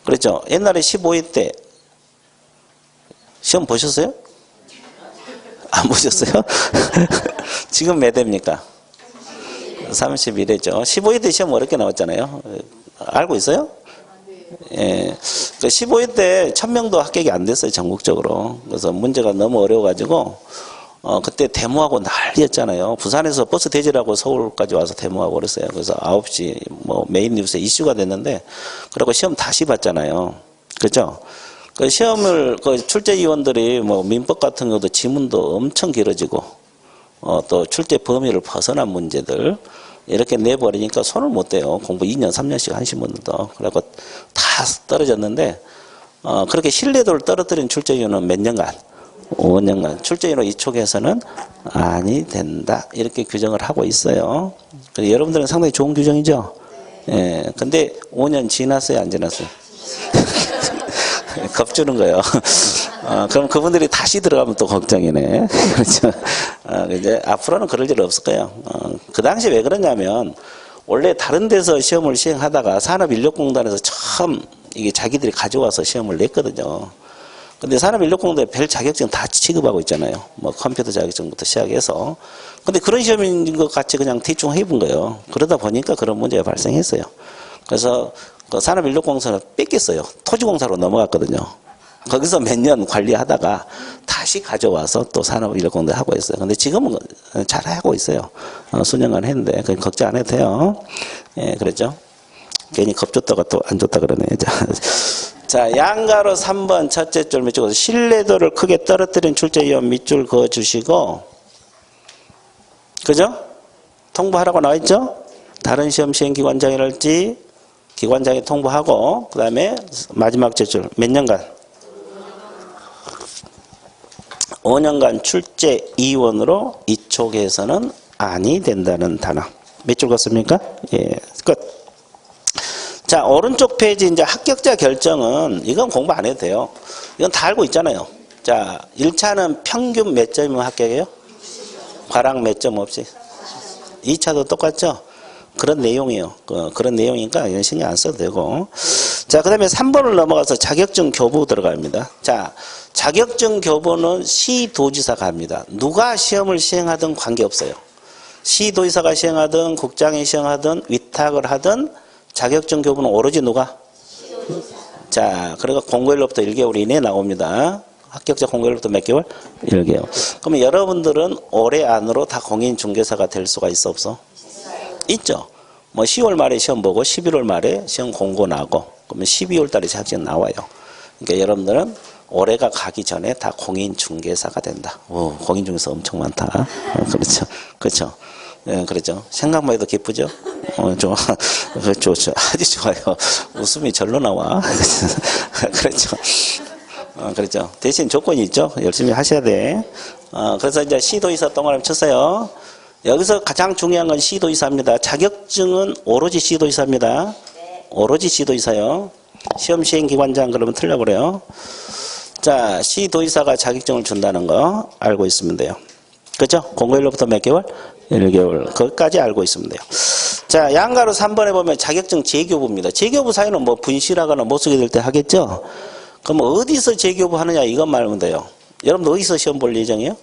그렇죠. 옛날에 15회 때 시험 보셨어요? 안 보셨어요? 지금 몇 회입니까? 31회죠. 15회 때 시험 어렵게 나왔잖아요. 알고 있어요? 예. 그 15회 때 1000명도 합격이 안 됐어요, 전국적으로. 그래서 문제가 너무 어려워가지고, 그때 데모하고 난리였잖아요. 부산에서 버스 대절하고 서울까지 와서 데모하고 그랬어요. 그래서 9시 뭐 메인 뉴스에 이슈가 됐는데, 그리고 시험 다시 봤잖아요. 그죠? 그 시험을, 그 출제위원들이 뭐 민법 같은 것도 지문도 엄청 길어지고, 또 출제 범위를 벗어난 문제들, 이렇게 내버리니까 손을 못 대요. 공부 2년, 3년씩 하신 분들도. 그래갖고 다 떨어졌는데, 그렇게 신뢰도를 떨어뜨린 출제위원은 몇 년간? 5년간. 출제위원 이촉에서는 아니 된다. 이렇게 규정을 하고 있어요. 여러분들은 상당히 좋은 규정이죠? 예. 근데 5년 지났어요? 안 지났어요? 겁주는 거예요. 그럼 그분들이 다시 들어가면 또 걱정이네. 그렇죠. 이제 앞으로는 그럴 일 없을 거예요. 그 당시 왜 그러냐면 원래 다른 데서 시험을 시행하다가 산업인력공단에서 처음 이게 자기들이 가져와서 시험을 냈거든요. 근데 산업인력공단에 별 자격증 다 취급하고 있잖아요. 뭐 컴퓨터 자격증부터 시작해서. 근데 그런 시험인 것 같이 그냥 대충 해본 거예요. 그러다 보니까 그런 문제가 발생했어요. 그래서 그 산업인력공사는 뺏겼어요. 토지공사로 넘어갔거든요. 거기서 몇 년 관리하다가 다시 가져와서 또 산업인력공단 하고 있어요. 근데 지금은 잘 하고 있어요. 수년간 했는데 그건 걱정 안 해도 돼요. 예, 그랬죠. 괜히 겁줬다가 또 안 줬다 그러네. 자, 양가로 3번 첫째 줄 밑줄 그어서 신뢰도를 크게 떨어뜨린 출제위원 밑줄 그어주시고, 그죠? 통보하라고 나와있죠? 다른 시험 시행기관장이랄지 기관장에 통보하고, 그 다음에 마지막 제줄 몇 년간? 5년간 출제위원으로 이촉해서는 아니 된다는 단어. 몇 줄 그었습니까? 예, 끝. 자, 오른쪽 페이지 이제 합격자 결정은 이건 공부 안 해도 돼요. 이건 다 알고 있잖아요. 자, 1차는 평균 몇 점이면 합격해요? 과락 몇 점 없이. 2차도 똑같죠? 그런 내용이에요. 그런 내용이니까 이건 신경 안 써도 되고. 자, 그 다음에 3번을 넘어가서 자격증 교부 들어갑니다. 자, 자격증 교부는 시도지사가 합니다. 누가 시험을 시행하든 관계없어요. 시도지사가 시행하든 국장이 시행하든 위탁을 하든 자격증 교부는 오로지 누가? 자, 그러니까 공고일로부터 1개월 이내에 나옵니다. 합격자 공고일로부터 몇 개월? 1개월. 그러면 여러분들은 올해 안으로 다 공인중개사가 될 수가 있어 없어? 있죠. 뭐 10월 말에 시험 보고 11월 말에 시험 공고 나고 그러면 12월 달에 자격증 나와요. 그러니까 여러분들은 올해가 가기 전에 다 공인중개사가 된다. 오, 공인중개사 엄청 많다. 그렇죠. 그렇죠. 예, 그렇죠. 생각만 해도 기쁘죠? 아주 좋아요. 웃음이 절로 나와. 그렇죠. 그렇죠. 대신 조건이 있죠. 열심히 하셔야 돼. 그래서 이제 시도의사 동그라미 쳤어요. 여기서 가장 중요한 건 시도의사입니다. 자격증은 오로지 시도의사입니다. 오로지 시도의사요. 시험 시행기관장 그러면 틀려버려요. 자, 시도의사가 자격증을 준다는 거 알고 있으면 돼요. 그렇죠? 공고일로부터 몇 개월? 1개월. 그것까지 알고 있으면 돼요. 자, 양가로 3번에 보면 자격증 재교부입니다. 재교부 사유는 뭐 분실하거나 못 쓰게 될 때 하겠죠? 그럼 어디서 재교부 하느냐 이것만 알면 돼요. 여러분 어디서 시험 볼 예정이에요?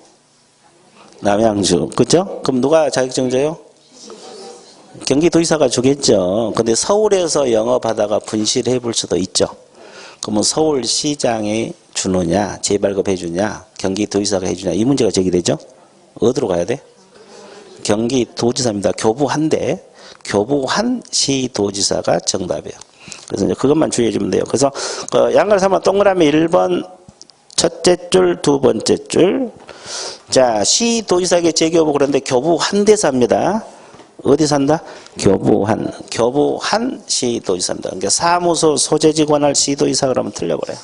남양주. 그죠? 그럼 누가 자격증 줘요? 경기도지사가 주겠죠. 근데 서울에서 영업하다가 분실해 볼 수도 있죠. 그러면 서울시장에 주느냐, 재발급해 주냐, 경기도지사가 해주냐 이 문제가 제기되죠. 어디로 가야 돼? 경기도지사입니다. 교부한데 교부한 시도지사가 정답이에요. 그래서 이제 그것만 주의해 주면 돼요. 그래서 그 양가로 3번 동그라미 1번 첫째 줄, 두 번째 줄. 자, 시도지사에게 재교부 그런데 교부한 대사입니다. 어디 산다? 교부한. 교부한 시도지사입니다. 그러니까 사무소 소재지 관할 시도지사 그러면 틀려버려요.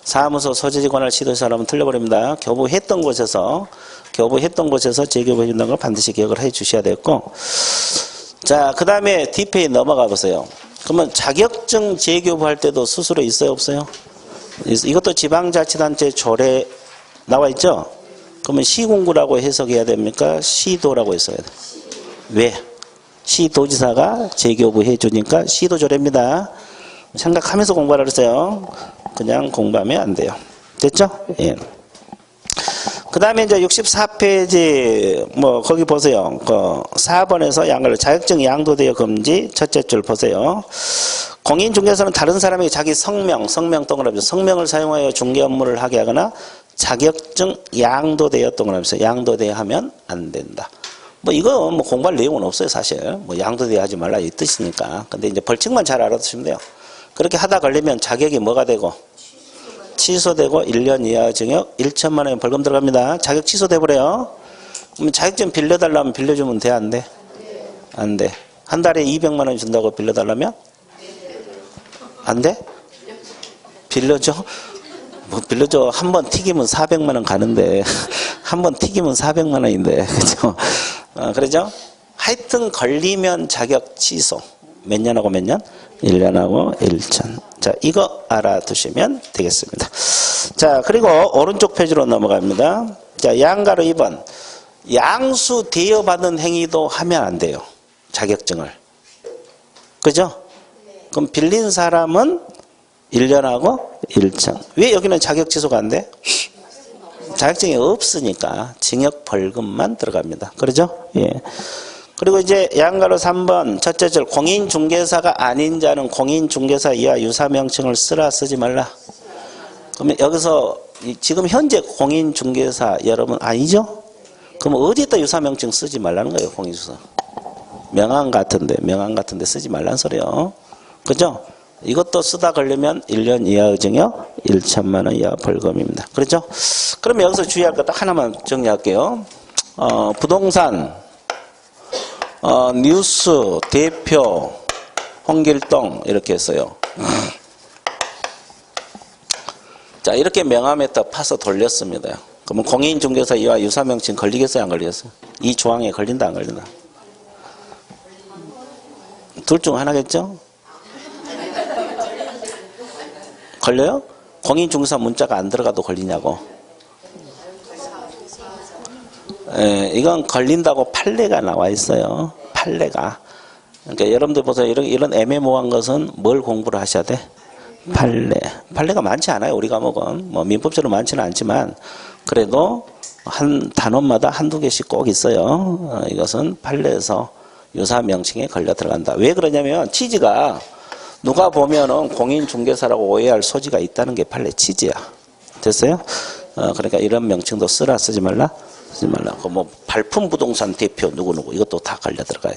사무소 소재지 관할 시도지사 그러면 틀려버립니다. 교부했던 곳에서 재교부해 준다는 걸 반드시 기억을 해 주셔야 되겠고. 자, 그 다음에 뒷페이지 넘어가 보세요. 그러면 자격증 재교부할 때도 수수료 있어요, 없어요? 이것도 지방자치단체 조례 나와 있죠? 그러면 시군구라고 해석해야 됩니까? 시도라고 해석해야 돼요. 왜? 시도지사가 재교부해 주니까 시도조례입니다. 생각하면서 공부하라 그랬어요. 그냥 공부하면 안 돼요. 됐죠? 예. 그 다음에 이제 64페이지, 거기 보세요. 4번에서 양가로 자격증 양도되어 금지, 첫째 줄 보세요. 공인중개사는 다른 사람에게 자기 성명 동그라미, 성명을 사용하여 중개 업무를 하게 하거나 자격증 양도되어 동그라미, 양도되어 하면 안 된다. 이거 공부할 내용은 없어요, 사실. 양도되어 하지 말라 이 뜻이니까. 근데 이제 벌칙만 잘 알아두시면 돼요. 그렇게 하다 걸리면 자격이 뭐가 되고? 취소되고 1년 이하 징역 1천만 원 벌금 들어갑니다. 자격 취소돼버려요. 그러면 자격증 빌려달라면 빌려주면 돼, 안 돼? 안 돼. 한 달에 200만 원 준다고 빌려달라면? 안 돼? 빌려줘? 빌려줘. 한 번 튀기면 400만 원 가는데 한 번 튀기면 400만 원인데 그죠? 그러죠? 하여튼 걸리면 자격 취소. 몇 년하고 몇 년? 1년하고 1천. 자, 이거 알아두시면 되겠습니다. 자, 그리고 오른쪽 페이지로 넘어갑니다. 자, 양가로 2번. 양수 대여받는 행위도 하면 안 돼요. 자격증을. 그죠? 그럼 빌린 사람은 1년하고 1천. 왜 여기는 자격 취소가 안 돼? 자격증이 없으니까 징역 벌금만 들어갑니다. 그러죠? 예. 그리고 이제 양가로 3번 첫째 줄 공인중개사가 아닌 자는 공인중개사 이하 유사명칭을 쓰라 쓰지 말라. 그러면 여기서 지금 현재 공인중개사 여러분 아니죠? 그럼 어디다 유사명칭 쓰지 말라는 거예요. 공인중개사. 명함 같은데 쓰지 말란 소리요. 그죠? 이것도 쓰다 걸리면 1년 이하의 징역 1천만 원 이하 벌금입니다. 그렇죠? 그러면 여기서 주의할 것 하나만 정리할게요. 부동산, 뉴스, 대표, 홍길동 이렇게 했어요. 자, 이렇게 명함에다 파서 돌렸습니다. 그러면 공인중개사 이하 유사명칭 걸리겠어요? 안 걸리겠어요? 이 조항에 걸린다 안 걸린다? 둘 중 하나겠죠? 걸려요? 공인중개사 문자가 안 들어가도 걸리냐고. 예, 이건 걸린다고 판례가 나와 있어요. 판례가. 그러니까 여러분들 보세요. 이런 애매모호한 것은 뭘 공부를 하셔야 돼? 판례. 판례가 많지 않아요. 우리 과목은. 뭐 민법적으로 많지는 않지만 그래도 한 단원마다 한두 개씩 꼭 있어요. 이것은 판례에서 유사명칭에 걸려 들어간다. 왜 그러냐면 취지가 누가 보면은 공인중개사라고 오해할 소지가 있다는 게 판례 취지야. 됐어요? 그러니까 이런 명칭도 쓰라 쓰지 말라? 쓰지 말라. 뭐 발품 부동산 대표 누구누구 이것도 다 걸려 들어가요.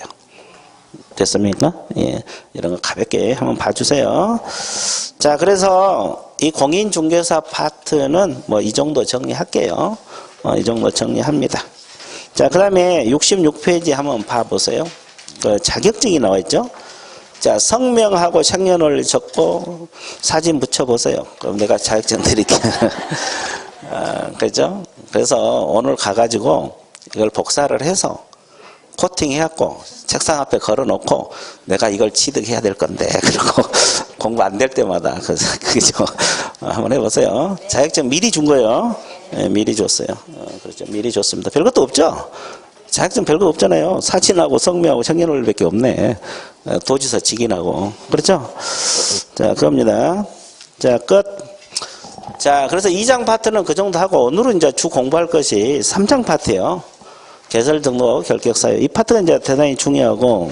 됐습니까? 예. 이런 거 가볍게 한번 봐주세요. 자, 그래서 이 공인중개사 파트는 뭐 이 정도 정리할게요. 이 정도 정리합니다. 자, 그 다음에 66페이지 한번 봐보세요. 그 자격증이 나와 있죠? 자, 성명하고 생년월일 적고 사진 붙여보세요. 그럼 내가 자격증 드릴게요. 그죠? 그래서 오늘 가가지고 이걸 복사를 해서 코팅해갖고 책상 앞에 걸어놓고 내가 이걸 취득해야 될 건데 그리고 공부 안 될 때마다 그죠? 한번 해보세요. 자격증 미리 준 거예요. 네, 미리 줬어요. 그렇죠. 미리 줬습니다. 별것도 없죠? 자격증 별거 없잖아요. 사진하고 성명하고 생년월일밖에 없네. 도지사 직인하고. 그렇죠? 자, 그겁니다. 자, 끝. 자, 그래서 2장 파트는 그 정도 하고 오늘은 이제 주 공부할 것이 3장 파트예요. 개설 등록하고 결격 사유. 이 파트가 이제 대단히 중요하고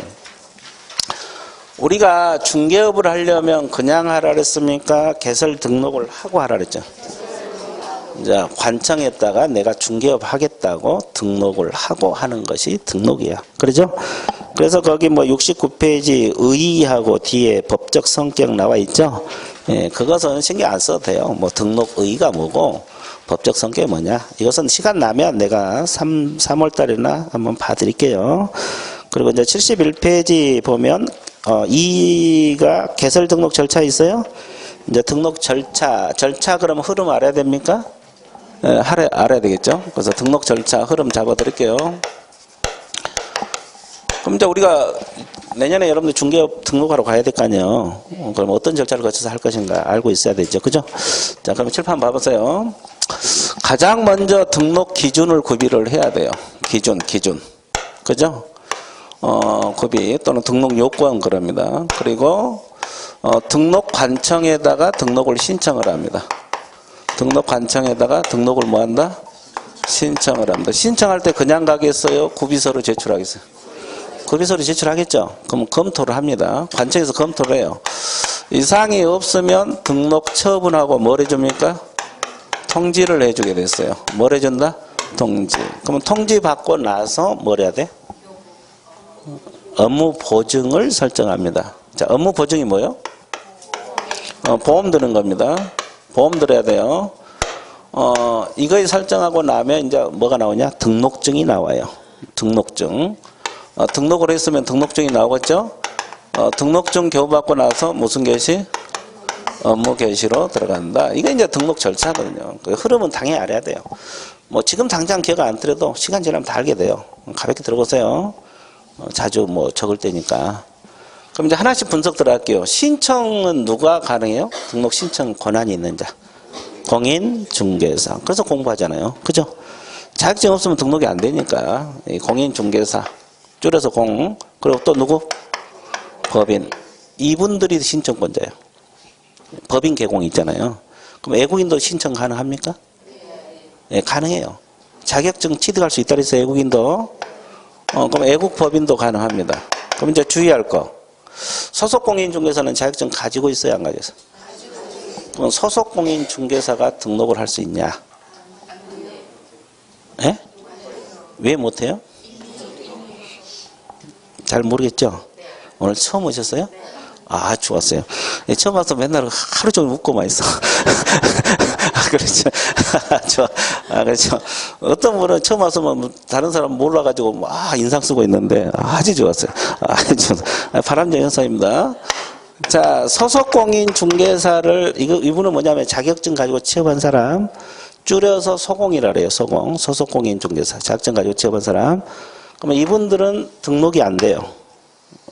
우리가 중개업을 하려면 그냥 하라 그랬습니까? 개설 등록을 하고 하라 그랬죠. 이제 관청에다가 내가 중개업 하겠다고 등록을 하고 하는 것이 등록이야. 그렇죠? 그래서 거기 뭐 69페이지 의의하고 뒤에 법적 성격 나와 있죠? 예, 그것은 신경 안 써도 돼요. 뭐 등록 의의가 뭐고 법적 성격이 뭐냐. 이것은 시간 나면 내가 3월 달이나 한번 봐드릴게요. 그리고 이제 71페이지 보면 2가 개설 등록 절차 있어요? 이제 등록 절차 그러면 흐름 알아야 됩니까? 네, 알아야 되겠죠? 그래서 등록 절차 흐름 잡아드릴게요. 그럼 이제 우리가 내년에 여러분들 중개업 등록하러 가야 될 거 아니에요? 그럼 어떤 절차를 거쳐서 할 것인가 알고 있어야 되죠. 그죠? 자, 그럼 칠판 봐보세요. 가장 먼저 등록 기준을 구비를 해야 돼요. 기준. 그죠? 구비 또는 등록 요건 그럽니다. 그리고 등록 관청에다가 등록을 신청을 합니다. 등록 관청에다가 등록을 뭐 한다? 신청을 합니다. 신청할 때 그냥 가겠어요? 구비서로 제출하겠어요? 구비서로 제출하겠죠? 그럼 검토를 합니다. 관청에서 검토를 해요. 이상이 없으면 등록 처분하고 뭘 해줍니까? 통지를 해주게 됐어요. 뭘 해준다? 통지. 그러면 통지 받고 나서 뭘 해야 돼? 업무 보증을 설정합니다. 자, 업무 보증이 뭐예요? 보험 드는 겁니다. 보험 들어야 돼요. 이걸 설정하고 나면 이제 뭐가 나오냐? 등록증이 나와요. 등록증. 등록을 했으면 등록증이 나오겠죠? 등록증 교부받고 나서 무슨 개시? 업무 개시로 들어간다. 이게 이제 등록 절차거든요. 그 흐름은 당연히 알아야 돼요. 뭐 지금 당장 기억 안 들어도 시간 지나면 다 알게 돼요. 가볍게 들어보세요. 자주 뭐 적을 때니까. 그럼 이제 하나씩 분석 들어갈게요. 신청은 누가 가능해요? 등록 신청 권한이 있는 자. 공인중개사. 그래서 공부하잖아요. 그죠? 자격증 없으면 등록이 안 되니까. 공인중개사. 줄여서 공. 그리고 또 누구? 법인. 이분들이 신청권자예요. 법인 개공이 있잖아요. 그럼 외국인도 신청 가능합니까? 네, 가능해요. 자격증 취득할 수 있다 그래서 외국인도. 그럼 외국 법인도 가능합니다. 그럼 이제 주의할 거. 소속 공인중개사는 자격증 가지고 있어야 안 가지고 있어요? 그럼 소속 공인중개사가 등록을 할 수 있냐? 예? 왜 못해요? 잘 모르겠죠? 오늘 처음 오셨어요? 아, 좋았어요. 처음 와서 맨날 하루 종일 웃고만 있어. 그렇죠. 좋아. 그렇죠. 어떤 분은 처음 와서 다른 사람 몰라가지고 막 인상 쓰고 있는데 아주 좋았어요. 아주 좋았어요. 바람직한 현상입니다. 자, 소속공인중개사를, 이분은 뭐냐면 자격증 가지고 취업한 사람, 줄여서 소공이라 그래요. 소공. 소속공인중개사. 자격증 가지고 취업한 사람. 그러면 이분들은 등록이 안 돼요.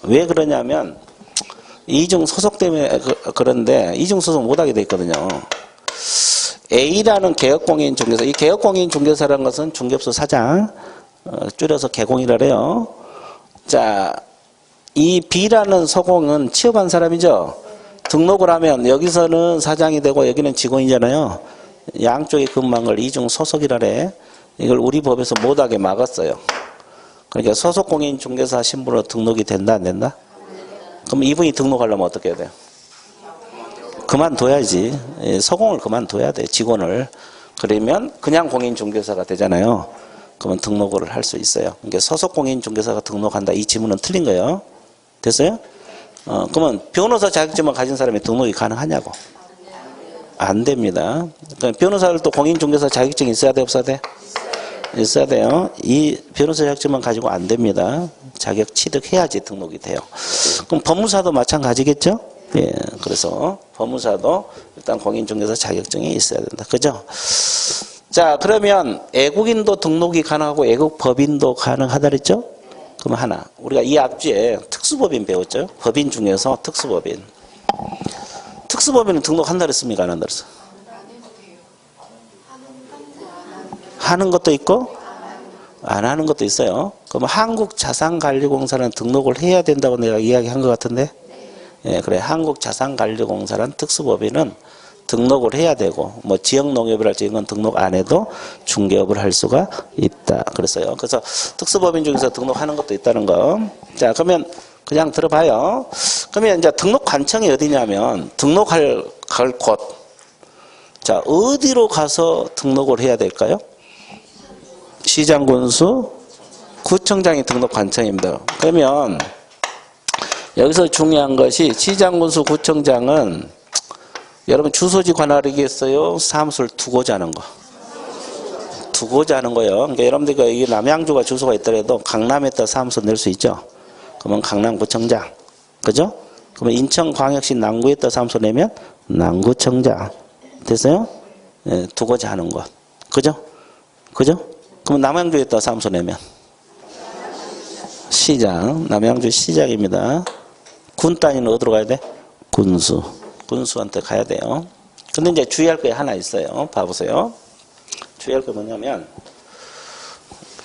왜 그러냐면, 이중 소속 때문에 그런데, 이중 소속 못하게 돼 있거든요. A라는 개업공인중개사. 이 개업공인중개사라는 것은 중개업소 사장, 줄여서 개공이라 그래요. 자, 이 B라는 소공은 취업한 사람이죠. 등록을 하면 여기서는 사장이 되고 여기는 직원이잖아요. 양쪽에 근무한 걸 이중 소속이라 그래. 이걸 우리 법에서 못하게 막았어요. 그러니까 소속공인중개사 신분으로 등록이 된다 안 된다? 그럼 이분이 등록하려면 어떻게 해야 돼요? 그만둬야지. 소공을 그만둬야 돼. 직원을. 그러면 그냥 공인중개사가 되잖아요. 그러면 등록을 할 수 있어요. 그러니까 소속공인중개사가 등록한다. 이 지문은 틀린 거예요. 됐어요? 그러면 변호사 자격증만 가진 사람이 등록이 가능하냐고? 안 됩니다. 그러니까 변호사들도 공인중개사 자격증이 있어야 돼, 없어야 돼? 있어야 돼요. 이 변호사 자격증만 가지고 안 됩니다. 자격 취득해야지 등록이 돼요. 그럼 법무사도 마찬가지겠죠? 예, 그래서 법무사도 일단 공인중개사 자격증이 있어야 된다. 그죠? 자, 그러면 애국인도 등록이 가능하고 애국법인도 가능하다 그랬죠? 그럼 하나. 우리가 이 앞뒤에 특수법인 배웠죠? 법인 중에서 특수법인. 특수법인은 등록한다 그랬습니까? 안 한다 그랬어? 하는 것도 있고 안 하는 것도 있어요. 그럼 한국자산관리공사는 등록을 해야 된다고 내가 이야기한 것 같은데? 예, 그래. 한국자산관리공사란 특수법인은 등록을 해야 되고, 뭐 지역농협이랄지 이건 등록 안 해도 중개업을 할 수가 있다. 그랬어요. 그래서 특수법인 중에서 등록하는 것도 있다는 거. 자, 그러면 그냥 들어봐요. 그러면 이제 등록 관청이 어디냐면 등록할 곳. 자, 어디로 가서 등록을 해야 될까요? 시장, 군수, 구청장이 등록 관청입니다. 그러면 여기서 중요한 것이 시장, 군수, 구청장은 여러분 주소지 관할이겠어요? 사무소를 두고자 하는 거. 두고자 하는 거예요. 그러니까 여러분들 이 남양주가 주소가 있더라도 강남에다 사무소 낼 수 있죠. 그러면 강남구청장. 그죠? 그러면 인천광역시 남구에다 사무소 내면 남구청장. 됐어요? 예, 두고자 하는 것. 그죠? 그죠? 그럼 남양주에다 사무소 내면 시장. 남양주 시장입니다. 군 단위는 어디로 가야 돼? 군수. 군수한테 가야 돼요. 근데 이제 주의할 게 하나 있어요. 봐보세요. 주의할 게 뭐냐면,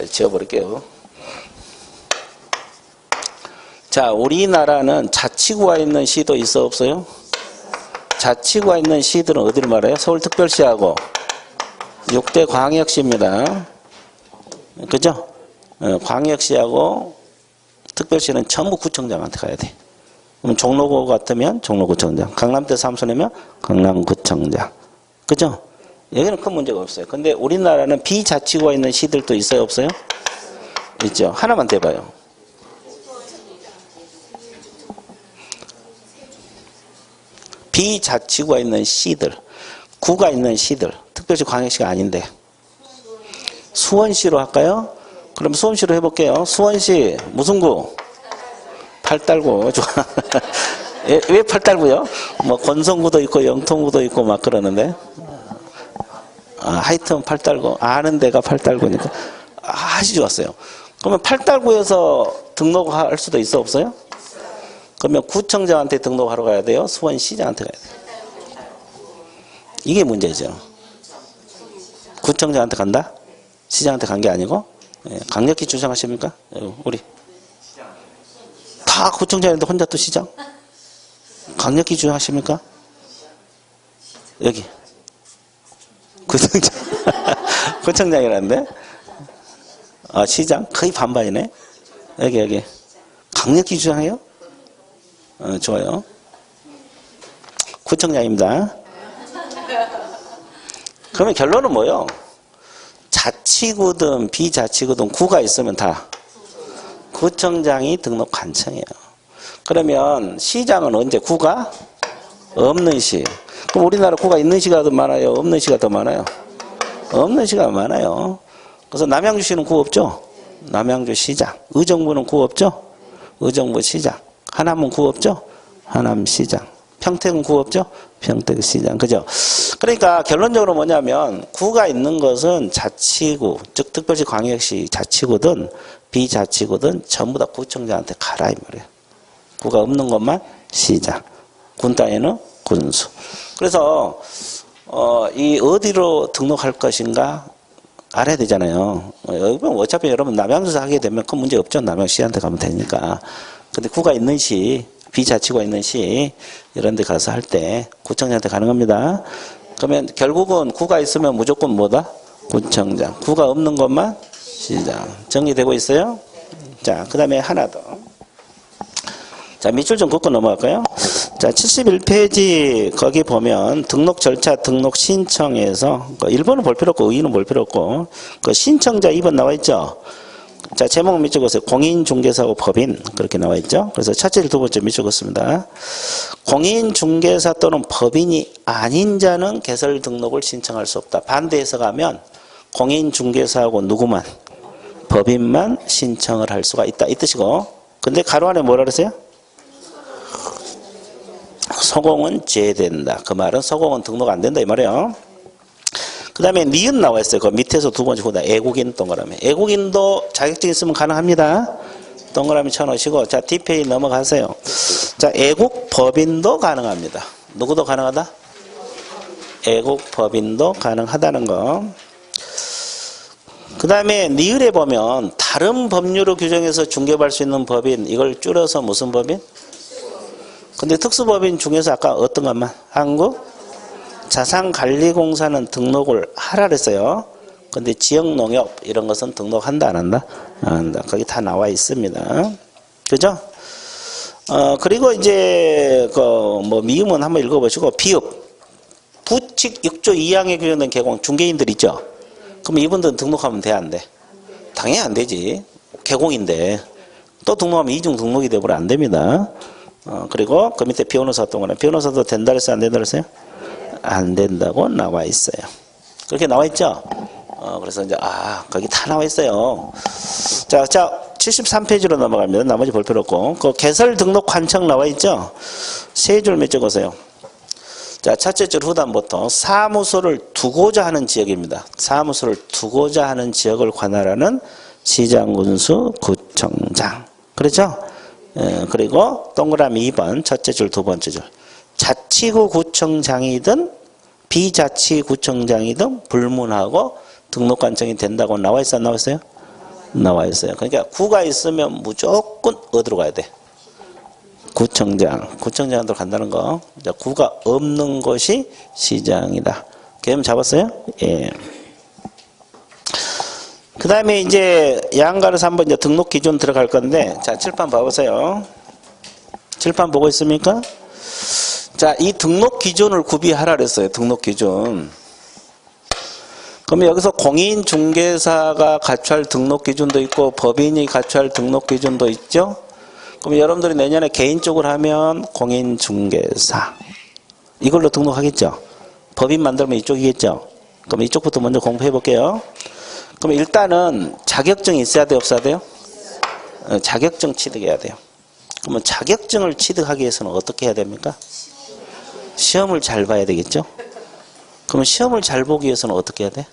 지워버릴게요. 자, 우리나라는 자치구가 있는 시도 있어, 없어요? 자치구가 있는 시들은 어디를 말해요? 서울특별시하고 6대 광역시입니다. 그죠? 광역시하고 특별시는 전부 구청장한테 가야 돼. 그럼 종로구 같으면 종로구청장, 강남대 사무소 내면 강남구청장. 그죠? 여기는 큰 문제가 없어요. 근데 우리나라는 비자치구가 있는 시들도 있어요, 없어요? 있죠. 하나만 대봐요. 비자치구가 있는 시들, 구가 있는 시들, 특별시 광역시가 아닌데. 수원시로 할까요? 그럼 수원시로 해볼게요. 수원시 무슨 구? 팔달구. 좋아. 왜 팔달구요? 뭐 권성구도 있고 영통구도 있고 막 그러는데. 하여튼 팔달구. 아는 데가 팔달구니까. 아주 좋았어요. 그러면 팔달구에서 등록할 수도 있어, 없어요? 그러면 구청장한테 등록하러 가야 돼요? 수원시장한테 가야 돼요? 이게 문제죠. 구청장한테 간다? 시장한테 간 게 아니고? 예, 강력히 주장하십니까? 우리 다 구청장인데 혼자 또 시장? 강력히 주장하십니까? 여기. 구청장. 구청장이라는데? 시장? 거의 반반이네? 여기. 강력히 주장해요? 좋아요. 구청장입니다. 그러면 결론은 뭐예요? 자치구든 비자치구든 구가 있으면 다 구청장이 등록 관청이에요. 그러면 시장은 언제? 구가 없는 시. 그럼 우리나라 구가 있는 시가 더 많아요? 없는 시가 더 많아요? 없는 시가 많아요. 그래서 남양주시는 구 없죠? 남양주 시장. 의정부는 구 없죠? 의정부 시장. 하남은 구 없죠? 하남 시장. 평택은 구 없죠? 평택 시장. 그죠? 그러니까 결론적으로 뭐냐면 구가 있는 것은 자치구, 즉 특별시 광역시 자치구든 비자치구든 전부 다 구청장한테 가라 이 말이에요. 구가 없는 것만 시장. 군 따위는 군수. 그래서 이 어디로 등록할 것인가 알아야 되잖아요. 어차피 여러분 남양주에서 하게 되면 큰 문제 없죠. 남양시한테 가면 되니까. 근데 구가 있는 시, 비자치구가 있는 시 이런 데 가서 할 때 구청장한테 가는 겁니다. 그러면 결국은 구가 있으면 무조건 뭐다? 구청장. 구가 없는 것만 시장. 정리되고 있어요? 자, 그 다음에 하나 더. 자, 밑줄 좀 긋고 넘어갈까요? 자, 71페이지 거기 보면 등록 절차, 등록 신청에서 1번은 볼 필요 없고 2는 볼 필요 없고 그 신청자 2번 나와 있죠? 자, 제목 밑줄 그었어요. 공인중개사하고 법인 그렇게 나와 있죠? 그래서 첫째 두 번째 밑줄 그었습니다. 공인중개사 또는 법인이 아닌 자는 개설 등록을 신청할 수 없다. 반대해서 가면 공인중개사하고 누구만? 법인만 신청을 할 수가 있다. 이 뜻이고. 근데 가로 안에 뭐라 그랬어요? 서공은 제외된다. 그 말은 서공은 등록 안 된다 이 말이에요. 그 다음에 니은 나와 있어요. 그 밑에서 두 번째 후다. 애국인 동그라미. 애국인도 자격증 있으면 가능합니다. 동그라미 쳐놓으시고 자 뒷페이지 넘어가세요. 자 애국법인도 가능합니다. 누구도 가능하다? 애국법인도 가능하다는 거. 그 다음에 니을에 보면 다른 법률을 규정해서 중개할 수 있는 법인 이걸 줄여서 무슨 법인? 근데 특수법인 중에서 아까 어떤 것만? 한국자산관리공사는 등록을 하라 그랬어요. 근데 지역농협 이런 것은 등록한다 안 한다? 안 한다. 거기 다 나와 있습니다. 그죠? 그리고 이제 뭐 미음은 한번 읽어보시고 비읍 부칙 6조 2항에 규정된 개공 중개인들 있죠? 그럼 이분들은 등록하면 돼 안 돼? 당연히 안 되지. 개공인데 또 등록하면 이중 등록이 되버려 안 됩니다. 그리고 그 밑에 변호사 동그라미. 변호사도 된다 그랬어요? 안 된다 그랬어요? 안 된다고 나와 있어요. 그렇게 나와 있죠? 그래서 이제, 거기 다 나와 있어요. 자, 73페이지로 넘어갑니다. 나머지 볼 필요 없고. 그 개설 등록 관청 나와 있죠? 세 줄 몇 적으세요. 자, 첫째 줄 후단부터 사무소를 두고자 하는 지역입니다. 사무소를 두고자 하는 지역을 관할하는 시장, 군수, 구청장. 그렇죠? 그리고 동그라미 2번 첫째 줄 두 번째 줄 자치구 구청장이든 비자치구청장이든 불문하고 등록관청이 된다고 나와 있어 안 나와 있어요? 나와 있어요. 그러니까 구가 있으면 무조건 어디로 가야 돼? 구청장으로 간다는 거. 구가 없는 것이 시장이다. 개념 잡았어요? 예. 그 다음에 이제 양가로서 한번 이제 등록 기준 들어갈 건데, 자, 칠판 봐보세요. 칠판 보고 있습니까? 자, 이 등록 기준을 구비하라 그랬어요. 등록 기준. 그러면 여기서 공인중개사가 갖춰야 할 등록 기준도 있고, 법인이 갖춰야 할 등록 기준도 있죠? 그럼 여러분들이 내년에 개인적으로 하면 공인중개사. 이걸로 등록하겠죠? 법인 만들면 이쪽이겠죠? 그럼 이쪽부터 먼저 공부해 볼게요. 그럼 일단은 자격증이 있어야 돼요? 없어야 돼요? 자격증 취득해야 돼요. 그러면 자격증을 취득하기 위해서는 어떻게 해야 됩니까? 시험을 잘 봐야 되겠죠? 그러면 시험을 잘 보기 위해서는 어떻게 해야 돼?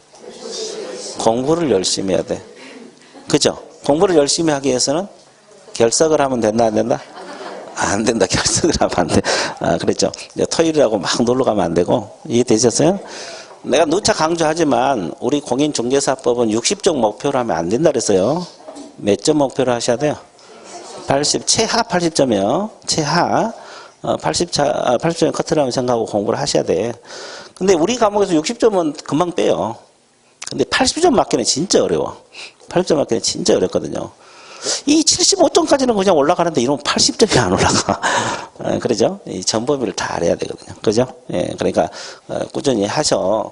공부를 열심히 해야 돼. 그죠? 공부를 열심히 하기 위해서는 결석을 하면 된다 안 된다? 안 된다. 결석을 하면 안 돼. 그랬죠. 토요일이라고 막 놀러 가면 안 되고. 이해되셨어요? 내가 누차 강조하지만 우리 공인중개사법은 60점 목표로 하면 안 된다 그랬어요. 몇 점 목표로 하셔야 돼요? 최하 80점이요. 최하 80점 커트라고 생각하고 공부를 하셔야 돼. 근데 우리 과목에서 60점은 금방 빼요. 근데 80점 맞기는 진짜 어려워. 80점 맞기는 진짜 어렵거든요. 이 75점까지는 그냥 올라가는데 이런 80점이 안 올라가. 그러죠? 이 전범위를 다 알아야 되거든요. 그죠? 예, 그러니까 꾸준히 하셔.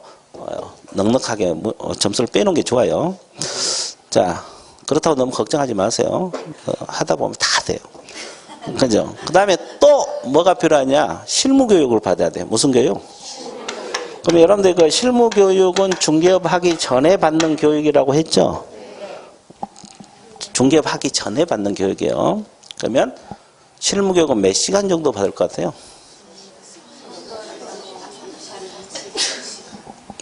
넉넉하게 점수를 빼놓은 게 좋아요. 자, 그렇다고 너무 걱정하지 마세요. 하다 보면 다 돼요. 그죠? 그 다음에 또 뭐가 필요하냐? 실무 교육을 받아야 돼. 무슨 교육? 그럼 여러분들 그 실무 교육은 중개업 하기 전에 받는 교육이라고 했죠? 중개업 하기 전에 받는 교육이에요. 그러면 실무 교육은 몇 시간 정도 받을 것 같아요?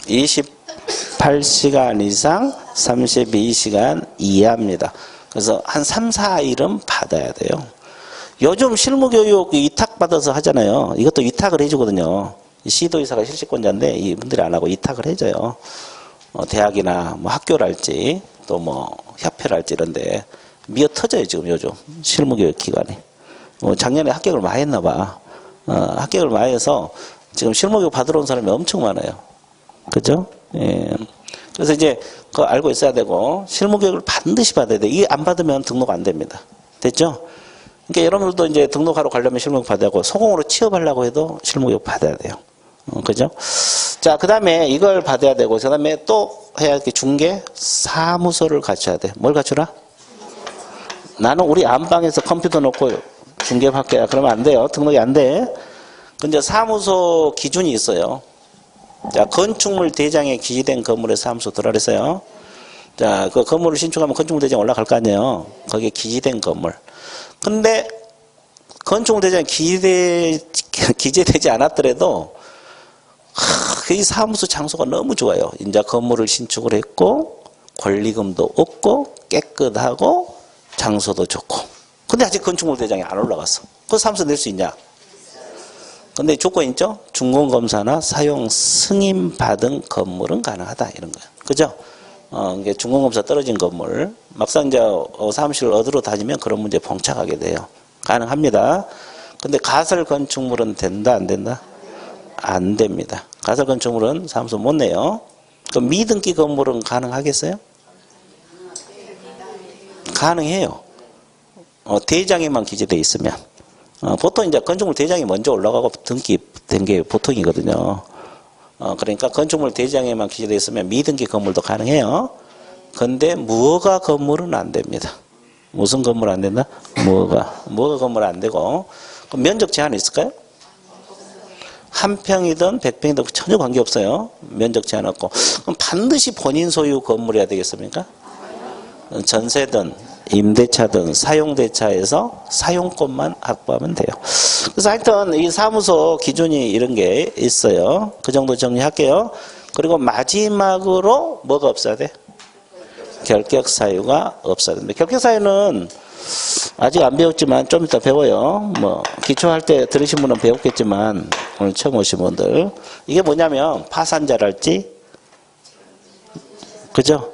28시간 이상 32시간 이하입니다. 그래서 한 3, 4일은 받아야 돼요. 요즘 실무교육 위탁받아서 하잖아요. 이것도 위탁을 해주거든요. 시도의사가 실시권자인데 이분들이 안 하고 위탁을 해줘요. 대학이나 뭐 학교랄지 또 뭐 협회랄지 이런데 미어 터져요 지금 요즘 실무교육 기관이. 작년에 합격을 많이 했나 봐. 합격을 많이 해서 지금 실무교육 받으러 온 사람이 엄청 많아요. 그죠? 예. 그래서 이제 그거 알고 있어야 되고 실무교육을 반드시 받아야 돼. 이게 안 받으면 등록 안 됩니다. 됐죠? 그러니까 여러분들도 이제 등록하러 가려면 실무교육 받아야 하고 소공으로 취업하려고 해도 실무교육 받아야 돼요. 그죠? 자, 그 다음에 이걸 받아야 되고 그 다음에 또 해야 할 게 중개 사무소를 갖춰야 돼. 뭘 갖추라? 나는 우리 안방에서 컴퓨터 놓고 중개할게요. 그러면 안 돼요. 등록이 안 돼. 근데 사무소 기준이 있어요. 자, 건축물 대장에 기재된 건물에 사무소 들어가 그랬어요. 자, 그 건물을 신축하면 건축물 대장 올라갈 거 아니에요. 거기에 기재된 건물. 근데 건축물 대장에 기재되지 않았더라도 이 사무소 장소가 너무 좋아요. 이제 건물을 신축을 했고 권리금도 없고 깨끗하고 장소도 좋고. 근데 아직 건축물 대장이 안 올라갔어. 그 사무소 낼 수 있냐? 근데 조건 있죠? 준공검사나 사용 승인 받은 건물은 가능하다 이런 거예요. 그죠? 이게 준공검사 떨어진 건물. 막상 이제 사무실을 얻으러 다니면 그런 문제 봉착하게 돼요. 가능합니다. 근데 가설 건축물은 된다 안 된다? 안 됩니다. 가설 건축물은 사무소 못 내요. 그럼 미등기 건물은 가능하겠어요? 가능해요. 대장에만 기재되어 있으면. 보통 이제 건축물 대장이 먼저 올라가고 등기된 게 보통이거든요. 그러니까 건축물 대장에만 기재되어 있으면 미등기 건물도 가능해요. 근데 무허가 건물은 안 됩니다. 무슨 건물 안 된다? 무허가 건물 안 되고. 그럼 면적 제한이 있을까요? 한 평이든 100평이든 전혀 관계없어요. 면적 제한 없고. 그럼 반드시 본인 소유 건물이어야 되겠습니까? 전세든 임대차든 사용대차에서 사용권만 확보하면 돼요. 그래서 하여튼 이 사무소 기준이 이런 게 있어요. 그 정도 정리할게요. 그리고 마지막으로 뭐가 없어야 돼? 결격사유가 없어야 됩니다. 결격사유는 아직 안 배웠지만 좀 이따 배워요. 뭐 기초할 때 들으신 분은 배웠겠지만 오늘 처음 오신 분들 이게 뭐냐면 파산자랄지 그죠?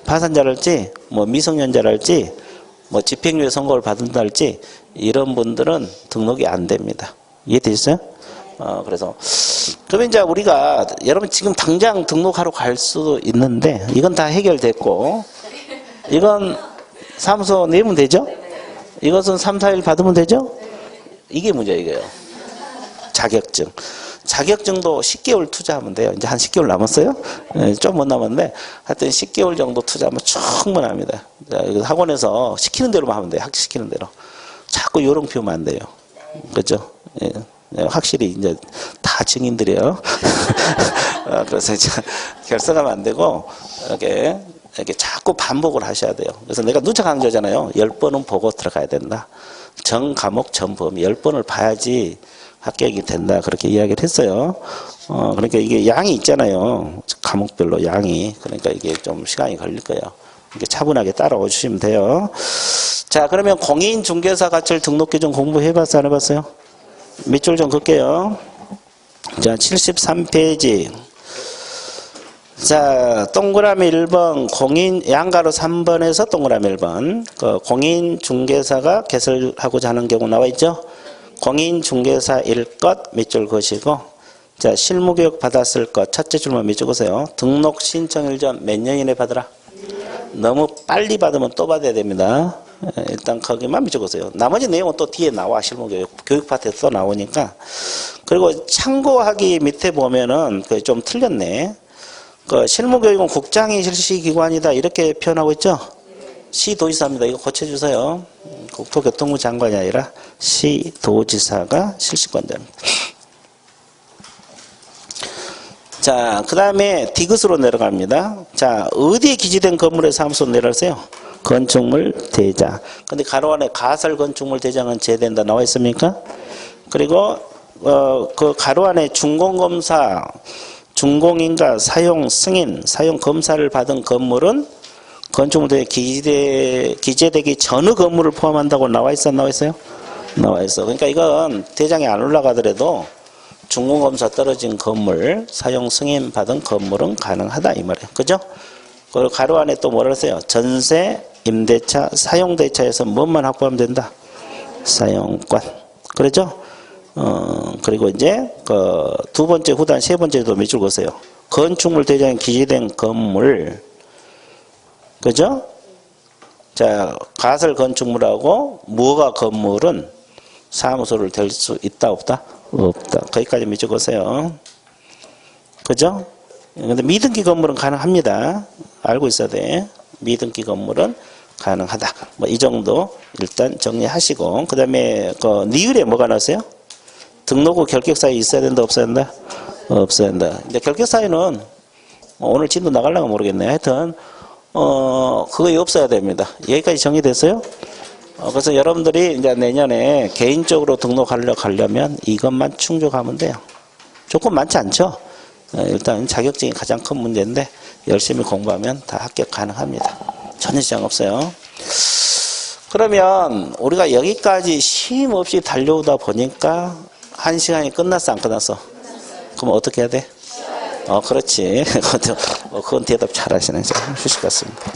파산자랄지 뭐 미성년자랄지 뭐 집행유예 선고를 받은다랄지 이런 분들은 등록이 안 됩니다. 이해되셨어요? 그래서 그러면 이제 우리가 여러분 지금 당장 등록하러 갈 수도 있는데 이건 다 해결됐고 이건 사무소 내면 되죠? 이것은 3, 4일 받으면 되죠? 이게 문제예요, 이거요. 자격증. 자격증도 10개월 투자하면 돼요. 이제 한 10개월 남았어요? 좀 못 남았는데 하여튼 10개월 정도 투자하면 충분합니다. 학원에서 시키는 대로만 하면 돼요. 시키는 대로. 자꾸 요령 피우면 안 돼요. 그죠? 예. 확실히 이제 다 증인들이에요. 그래서 이제 결석하면 안 되고 이렇게 자꾸 반복을 하셔야 돼요. 그래서 내가 누차 강조하잖아요. 10번은 보고 들어가야 된다. 전 과목 전 범위 10번을 봐야지 합격이 된다. 그렇게 이야기를 했어요. 그러니까 이게 양이 있잖아요. 과목별로 양이. 그러니까 이게 좀 시간이 걸릴 거예요. 이렇게 차분하게 따라와 주시면 돼요. 자, 그러면 공인중개사 가철 등록기준 공부해봤어요? 안 해봤어요? 몇 줄 좀 긋게요. 자, 73페이지. 자, 동그라미 1번 공인 양가로 3번에서 동그라미 1번 그 공인중개사가 개설하고자 하는 경우 나와 있죠. 공인중개사일 것 밑줄 그으시고 자 실무교육 받았을 것 첫째 줄만 밑줄 그으세요. 등록 신청일 전 몇 년 이내 받으라. 너무 빨리 받으면 또 받아야 됩니다. 일단 거기만 밑줄 그으세요. 나머지 내용은 또 뒤에 나와. 실무교육 교육 파트에서 또 나오니까. 그리고 참고하기 밑에 보면은 그 좀 틀렸네. 그 실무교육은 국장이 실시기관이다 이렇게 표현하고 있죠. 시도지사입니다. 이거 고쳐주세요. 국토교통부 장관이 아니라 시도지사가 실시권자입니다. 자, 그 다음에 디귿으로 내려갑니다. 자, 어디에 기재된 건물의 사무소로 내려가세요? 건축물 대장. 근데 가로 안에 가설 건축물 대장은 제외된다 나와 있습니까? 그리고 그 가로 안에 준공검사 준공인가 사용 승인, 사용 검사를 받은 건물은 건축물대에 기재되기 전의 건물을 포함한다고 나와 있어, 나와 있어요? 나와 있어. 그러니까 이건 대장에 안 올라가더라도 준공검사 떨어진 건물, 사용 승인 받은 건물은 가능하다 이 말이에요. 그죠? 그리고 가로 안에 또 뭐라 했어요? 전세, 임대차, 사용대차에서 뭐만 확보하면 된다? 사용권. 그렇죠? 그리고 이제 그 두 번째 후단 세 번째도 밑줄 그으세요. 건축물 대장에 기재된 건물, 그죠? 자, 가설 건축물하고 무허가 건물은 사무소를 댈 수 있다 없다? 없다. 거기까지 밑줄 그으세요. 그죠? 근데 미등기 건물은 가능합니다. 알고 있어야 돼. 미등기 건물은 가능하다. 뭐 이 정도 일단 정리하시고 그 다음에 그 니을에 뭐가 나왔어요? 등록후 결격사유 있어야 된다 없어야 된다? 없어야 된다. 근데 결격사유는 오늘 진도 나가려면 모르겠네. 하여튼 그거 없어야 됩니다. 여기까지 정리됐어요? 그래서 여러분들이 이제 내년에 개인적으로 등록하려면 이것만 충족하면 돼요. 조금 많지 않죠? 일단 자격증이 가장 큰 문제인데 열심히 공부하면 다 합격 가능합니다. 전혀 지장 없어요. 그러면 우리가 여기까지 쉼 없이 달려오다 보니까 1시간이 끝났어 안 끝났어? 그럼 어떻게 해야 돼? 그렇지. 그건 대답 잘하시네. 휴식 같습니다.